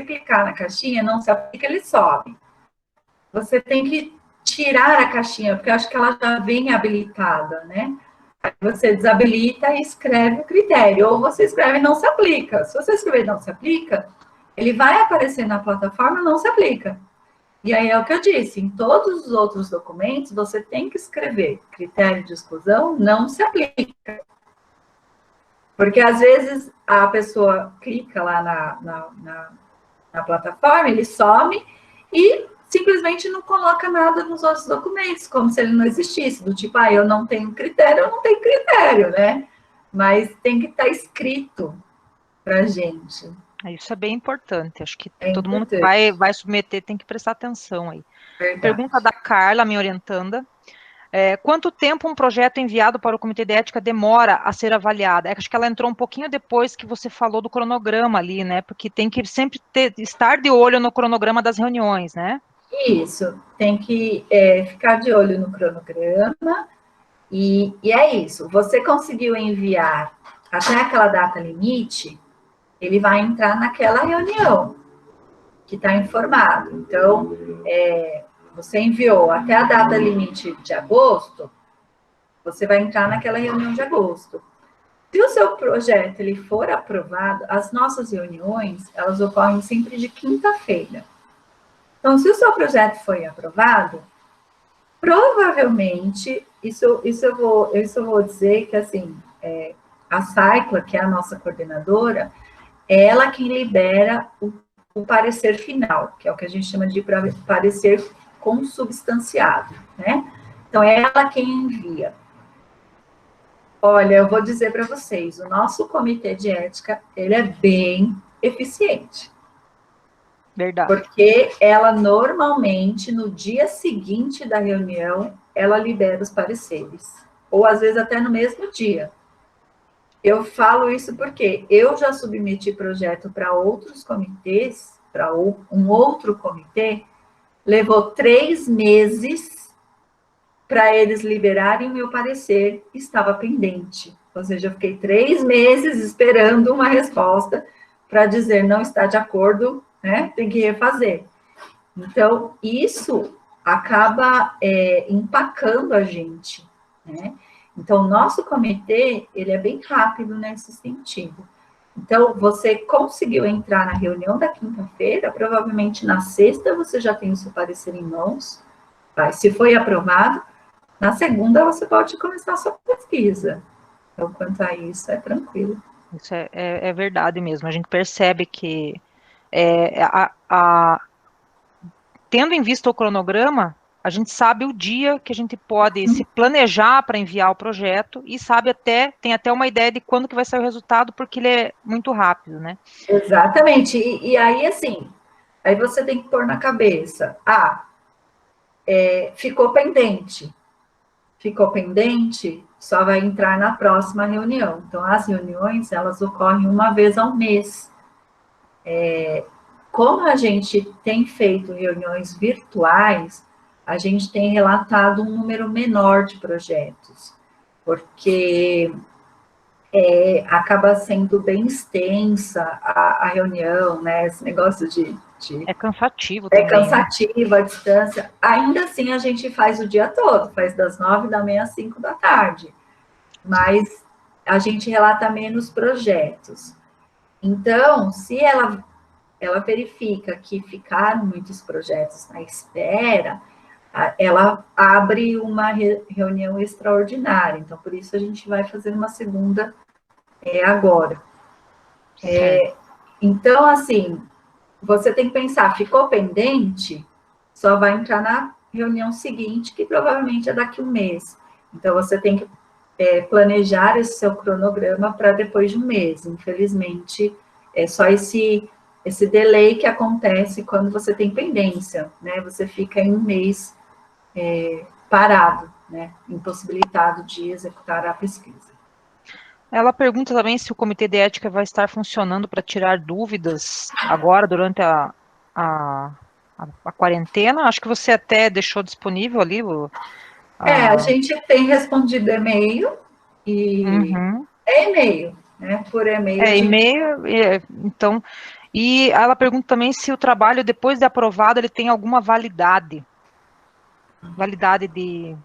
clicar na caixinha, não se aplica, ele sobe. Você tem que tirar a caixinha, porque eu acho que ela já vem habilitada, né? Aí você desabilita e escreve o critério, ou você escreve não se aplica. Se você escrever não se aplica, ele vai aparecer na plataforma não se aplica. E aí é o que eu disse, em todos os outros documentos, você tem que escrever critério de exclusão não se aplica. Porque às vezes a pessoa clica lá na plataforma, ele some e simplesmente não coloca nada nos outros documentos, como se ele não existisse, do tipo, eu não tenho critério, né? Mas tem que estar escrito para gente. Isso é bem importante, acho que todo mundo que vai submeter tem que prestar atenção aí. Verdade. Pergunta da Carla, minha orientanda. Quanto tempo um projeto enviado para o Comitê de Ética demora a ser avaliado? Acho que ela entrou um pouquinho depois que você falou do cronograma ali, né? Porque tem que sempre estar de olho no cronograma das reuniões, né? Isso, tem que ficar de olho no cronograma, e é isso. Você conseguiu enviar até aquela data limite, ele vai entrar naquela reunião que está informado. Então, você enviou até a data limite de agosto, você vai entrar naquela reunião de agosto. Se o seu projeto ele for aprovado, as nossas reuniões, elas ocorrem sempre de quinta-feira. Então, se o seu projeto foi aprovado, provavelmente, isso eu vou dizer que, assim, a Saikla, que é a nossa coordenadora, é ela quem libera o parecer final, que é o que a gente chama de parecer consubstanciado, né? Então, é ela quem envia. Olha, eu vou dizer para vocês, o nosso comitê de ética, ele é bem eficiente. Verdade. Porque ela normalmente, no dia seguinte da reunião, ela libera os pareceres. Ou às vezes até no mesmo dia. Eu falo isso porque eu já submeti projeto para outros comitês, para um outro comitê, levou 3 meses para eles liberarem o meu parecer, estava pendente. Ou seja, eu fiquei 3 meses esperando uma resposta para dizer não está de acordo, né? Tem que refazer. Então, isso acaba empacando a gente, né? Então, o nosso comitê, ele é bem rápido nesse sentido. Então, você conseguiu entrar na reunião da quinta-feira, provavelmente na sexta você já tem o seu parecer em mãos, se foi aprovado, na segunda você pode começar a sua pesquisa. Então, quanto a isso, é tranquilo. Isso é verdade mesmo, a gente percebe que tendo em vista o cronograma, a gente sabe o dia que a gente pode se planejar para enviar o projeto e tem até uma ideia de quando que vai sair o resultado, porque ele é muito rápido, né? Exatamente. E aí, assim, aí você tem que pôr na cabeça, ficou pendente. Ficou pendente, só vai entrar na próxima reunião. Então, as reuniões, elas ocorrem uma vez ao mês. Como a gente tem feito reuniões virtuais, a gente tem relatado um número menor de projetos, porque acaba sendo bem extensa a reunião, né? Esse negócio de é cansativo também. É cansativo, a distância. Ainda assim, a gente faz o dia todo, faz das 9 da manhã às 5 da tarde. Mas a gente relata menos projetos. Então, se ela verifica que ficaram muitos projetos na espera, ela abre uma reunião extraordinária. Então, por isso a gente vai fazer uma segunda agora. Então, assim, você tem que pensar, ficou pendente, só vai entrar na reunião seguinte, que provavelmente é daqui a um mês. Então, você tem que planejar esse seu cronograma para depois de um mês. Infelizmente, é só esse delay que acontece quando você tem pendência, né? Você fica em um mês parado, né? Impossibilitado de executar a pesquisa. Ela pergunta também se o comitê de ética vai estar funcionando para tirar dúvidas agora, durante a quarentena. Acho que você até deixou disponível ali a gente tem respondido e-mail e e-mail, né? Por e-mail. E-mail, então. E ela pergunta também se o trabalho, depois de aprovado, ele tem alguma validade. Validade de...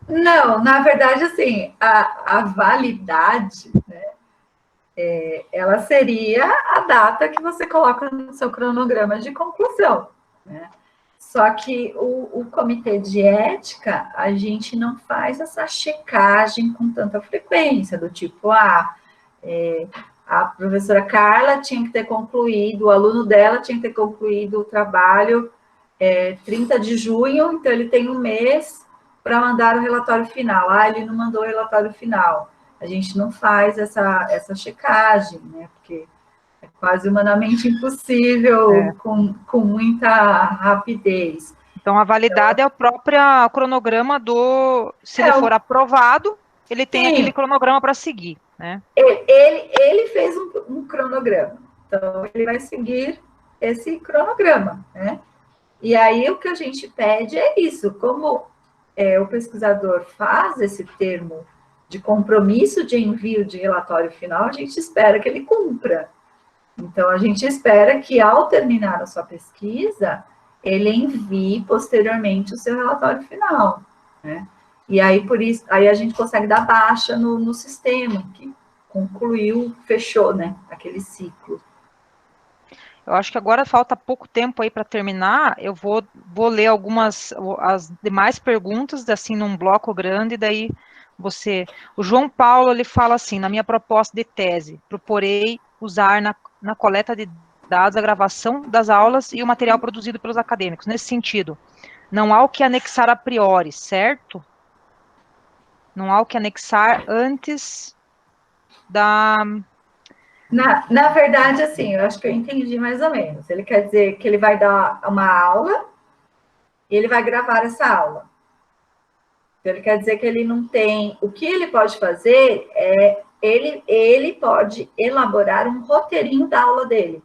Não, na verdade, assim, a validade, né, ela seria a data que você coloca no seu cronograma de conclusão, né? Só que o comitê de ética, a gente não faz essa checagem com tanta frequência, do tipo, a professora Carla tinha que ter concluído, o aluno dela tinha que ter concluído o trabalho 30 de junho, então ele tem um mês para mandar o relatório final. Ele não mandou o relatório final. A gente não faz essa checagem, né? Porque é quase humanamente impossível com muita rapidez. Então, a validade é o próprio cronograma se ele for aprovado, ele tem aquele cronograma para seguir, né? Ele fez um cronograma, então ele vai seguir esse cronograma, né? E aí o que a gente pede é isso, como o pesquisador faz esse termo de compromisso de envio de relatório final, a gente espera que ele cumpra. Então, a gente espera que, ao terminar a sua pesquisa, ele envie posteriormente o seu relatório final, né? E aí, por isso, aí a gente consegue dar baixa no sistema, que concluiu, fechou, né, aquele ciclo. Eu acho que agora falta pouco tempo aí para terminar. Eu vou ler as demais perguntas, assim, num bloco grande, daí o João Paulo, ele fala assim: na minha proposta de tese, proporei usar na coleta de dados a gravação das aulas e o material produzido pelos acadêmicos. Nesse sentido, não há o que anexar a priori, certo? Não há o que anexar antes da... Na verdade, assim, eu acho que eu entendi mais ou menos. Ele quer dizer que ele vai dar uma aula e ele vai gravar essa aula. Então, ele quer dizer que ele não tem... O que ele pode fazer é... Ele pode elaborar um roteirinho da aula dele.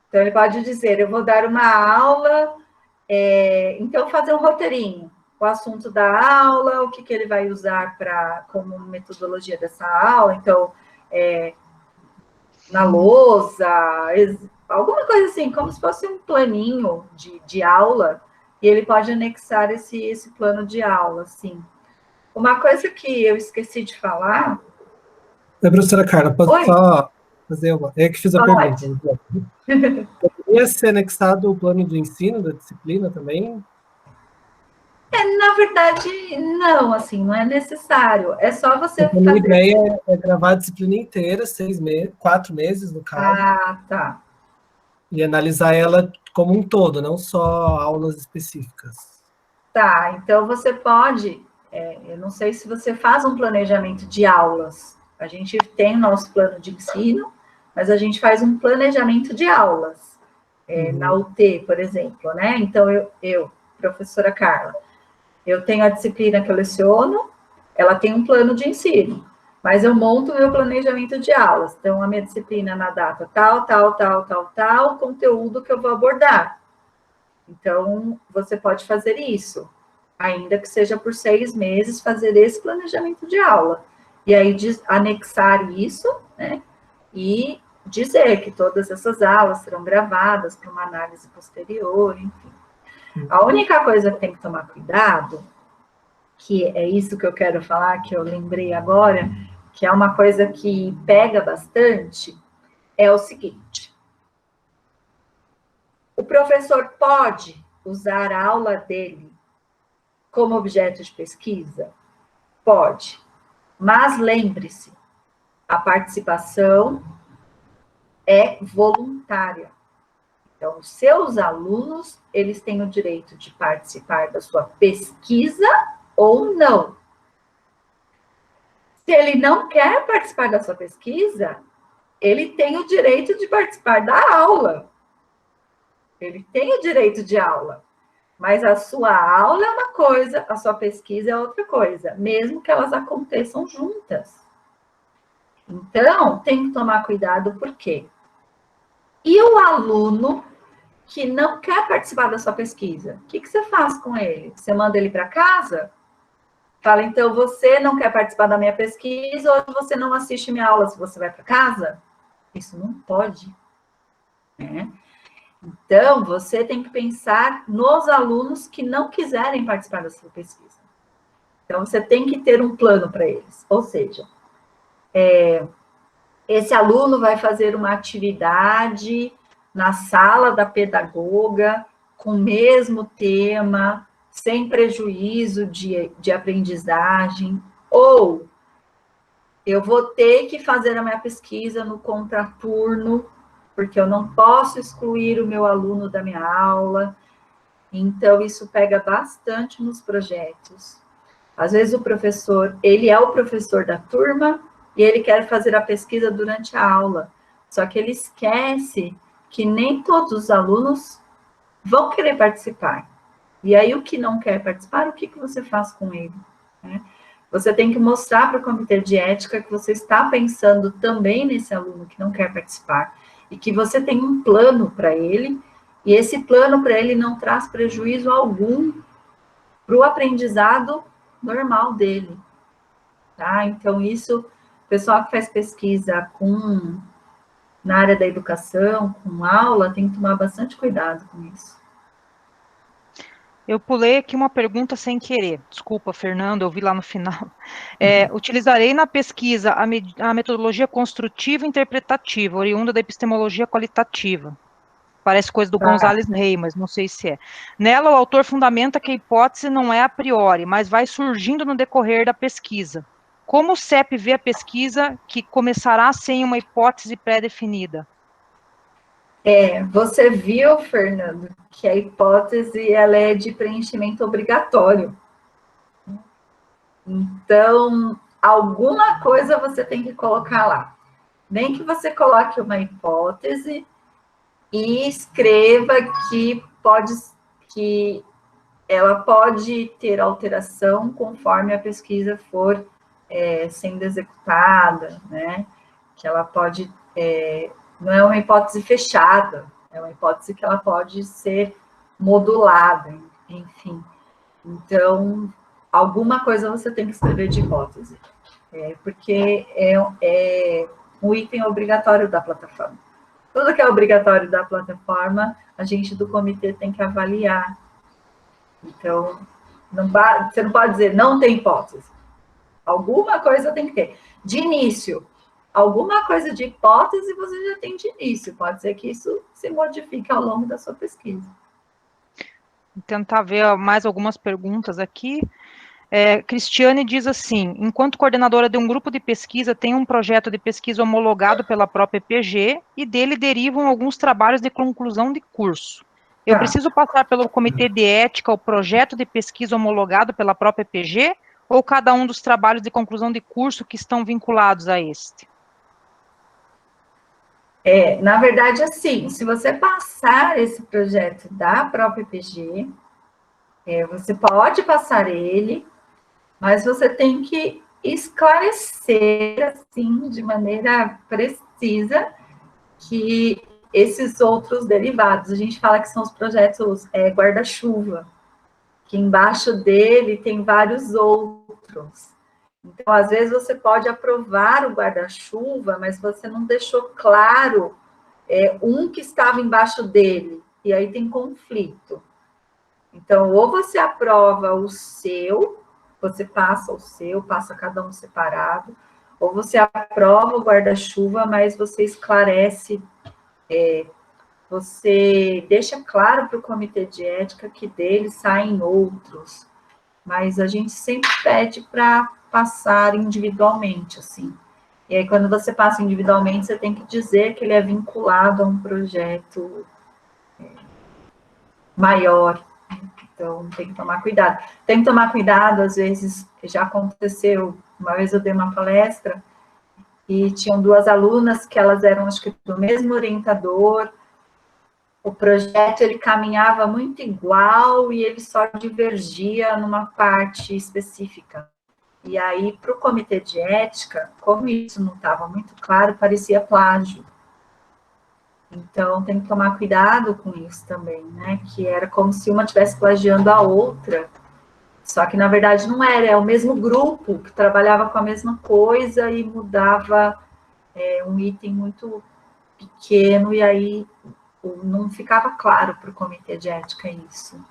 Então, ele pode dizer, eu vou dar uma aula, então fazer um roteirinho. O assunto da aula, o que ele vai usar como metodologia dessa aula. Então, na lousa, alguma coisa assim, como se fosse um planinho de aula, e ele pode anexar esse plano de aula, assim. Uma coisa que eu esqueci de falar... Professora Carla, posso só fazer uma... É que fiz a pergunta. Poderia ser anexado o plano de ensino da disciplina também? Na verdade, não, assim, não é necessário. É só você fazer... A ideia é gravar a disciplina inteira, 4 meses, no caso. Tá. E analisar ela como um todo, não só aulas específicas. Tá, então você pode... eu não sei se você faz um planejamento de aulas. A gente tem o nosso plano de ensino, mas a gente faz um planejamento de aulas. Na UT, por exemplo, né? Então, eu, professora Carla, eu tenho a disciplina que eu leciono, ela tem um plano de ensino, mas eu monto o meu planejamento de aulas. Então, a minha disciplina na data tal, conteúdo que eu vou abordar. Então, você pode fazer isso, ainda que seja por 6 meses, fazer esse planejamento de aula. E aí, anexar isso, né? E dizer que todas essas aulas serão gravadas para uma análise posterior, enfim. A única coisa que tem que tomar cuidado, que é isso que eu quero falar, que eu lembrei agora, que é uma coisa que pega bastante, é o seguinte: o professor pode usar a aula dele como objeto de pesquisa? Pode. Mas lembre-se, a participação é voluntária. Então, os seus alunos, eles têm o direito de participar da sua pesquisa ou não. Se ele não quer participar da sua pesquisa, ele tem o direito de participar da aula. Ele tem o direito de aula. Mas a sua aula é uma coisa, a sua pesquisa é outra coisa, mesmo que elas aconteçam juntas. Então, tem que tomar cuidado, por quê? E o aluno que não quer participar da sua pesquisa, o que você faz com ele? Você manda ele para casa? Fala, então, você não quer participar da minha pesquisa, ou você não assiste minha aula se você vai para casa? Isso não pode, né? Então, você tem que pensar nos alunos que não quiserem participar da sua pesquisa. Então, você tem que ter um plano para eles. Ou seja, esse aluno vai fazer uma atividade na sala da pedagoga, com o mesmo tema, sem prejuízo de aprendizagem, ou eu vou ter que fazer a minha pesquisa no contraturno, porque eu não posso excluir o meu aluno da minha aula. Então, isso pega bastante nos projetos. Às vezes, o professor, ele é o professor da turma e ele quer fazer a pesquisa durante a aula. Só que ele esquece que nem todos os alunos vão querer participar. E aí, o que não quer participar, o que você faz com ele? Né? Você tem que mostrar para o comitê de ética que você está pensando também nesse aluno que não quer participar e que você tem um plano para ele, e esse plano para ele não traz prejuízo algum para o aprendizado normal dele. Tá? Então, isso, o pessoal que faz pesquisa na área da educação, com aula, tem que tomar bastante cuidado com isso. Eu pulei aqui uma pergunta sem querer. Desculpa, Fernando, eu vi lá no final. Utilizarei na pesquisa a metodologia construtiva e interpretativa, oriunda da epistemologia qualitativa. Parece coisa do González Rey, mas não sei se é. Nela, o autor fundamenta que a hipótese não é a priori, mas vai surgindo no decorrer da pesquisa. Como o CEP vê a pesquisa que começará sem uma hipótese pré-definida? Você viu, Fernando, que a hipótese ela é de preenchimento obrigatório. Então, alguma coisa você tem que colocar lá. Nem que você coloque uma hipótese e escreva que ela pode ter alteração conforme a pesquisa for sendo executada, né? Que ela pode... não é uma hipótese fechada, é uma hipótese que ela pode ser modulada, enfim. Então, alguma coisa você tem que escrever de hipótese, porque é um item obrigatório da plataforma. Tudo que é obrigatório da plataforma, a gente do comitê tem que avaliar. Então, você não pode dizer, não tem hipótese. Alguma coisa tem que ter. De início, alguma coisa de hipótese você já tem de início. Pode ser que isso se modifique ao longo da sua pesquisa. Vou tentar ver mais algumas perguntas aqui. Cristiane diz assim, enquanto coordenadora de um grupo de pesquisa, tem um projeto de pesquisa homologado pela própria EPG e dele derivam alguns trabalhos de conclusão de curso. Eu preciso passar pelo comitê de ética o projeto de pesquisa homologado pela própria EPG ou cada um dos trabalhos de conclusão de curso que estão vinculados a este? Na verdade, assim, se você passar esse projeto da própria EPG, você pode passar ele, mas você tem que esclarecer, assim, de maneira precisa, que esses outros derivados, a gente fala que são os projetos guarda-chuva, que embaixo dele tem vários outros. Então, às vezes, você pode aprovar o guarda-chuva, mas você não deixou claro um que estava embaixo dele, e aí tem conflito. Então, ou você aprova o seu, você passa o seu, passa cada um separado, ou você aprova o guarda-chuva, mas você esclarece, você deixa claro para o comitê de ética que deles saem outros, mas a gente sempre pede para passar individualmente, assim. E aí, quando você passa individualmente, você tem que dizer que ele é vinculado a um projeto maior. Então, tem que tomar cuidado. Tem que tomar cuidado, às vezes, já aconteceu, uma vez eu dei uma palestra, e tinham 2 alunas que elas eram, acho que, do mesmo orientador. O projeto, ele caminhava muito igual e ele só divergia numa parte específica. E aí, para o comitê de ética, como isso não estava muito claro, parecia plágio. Então, tem que tomar cuidado com isso também, né? Que era como se uma estivesse plagiando a outra, só que, na verdade, não era. É o mesmo grupo que trabalhava com a mesma coisa e mudava um item muito pequeno, e aí não ficava claro para o comitê de ética isso.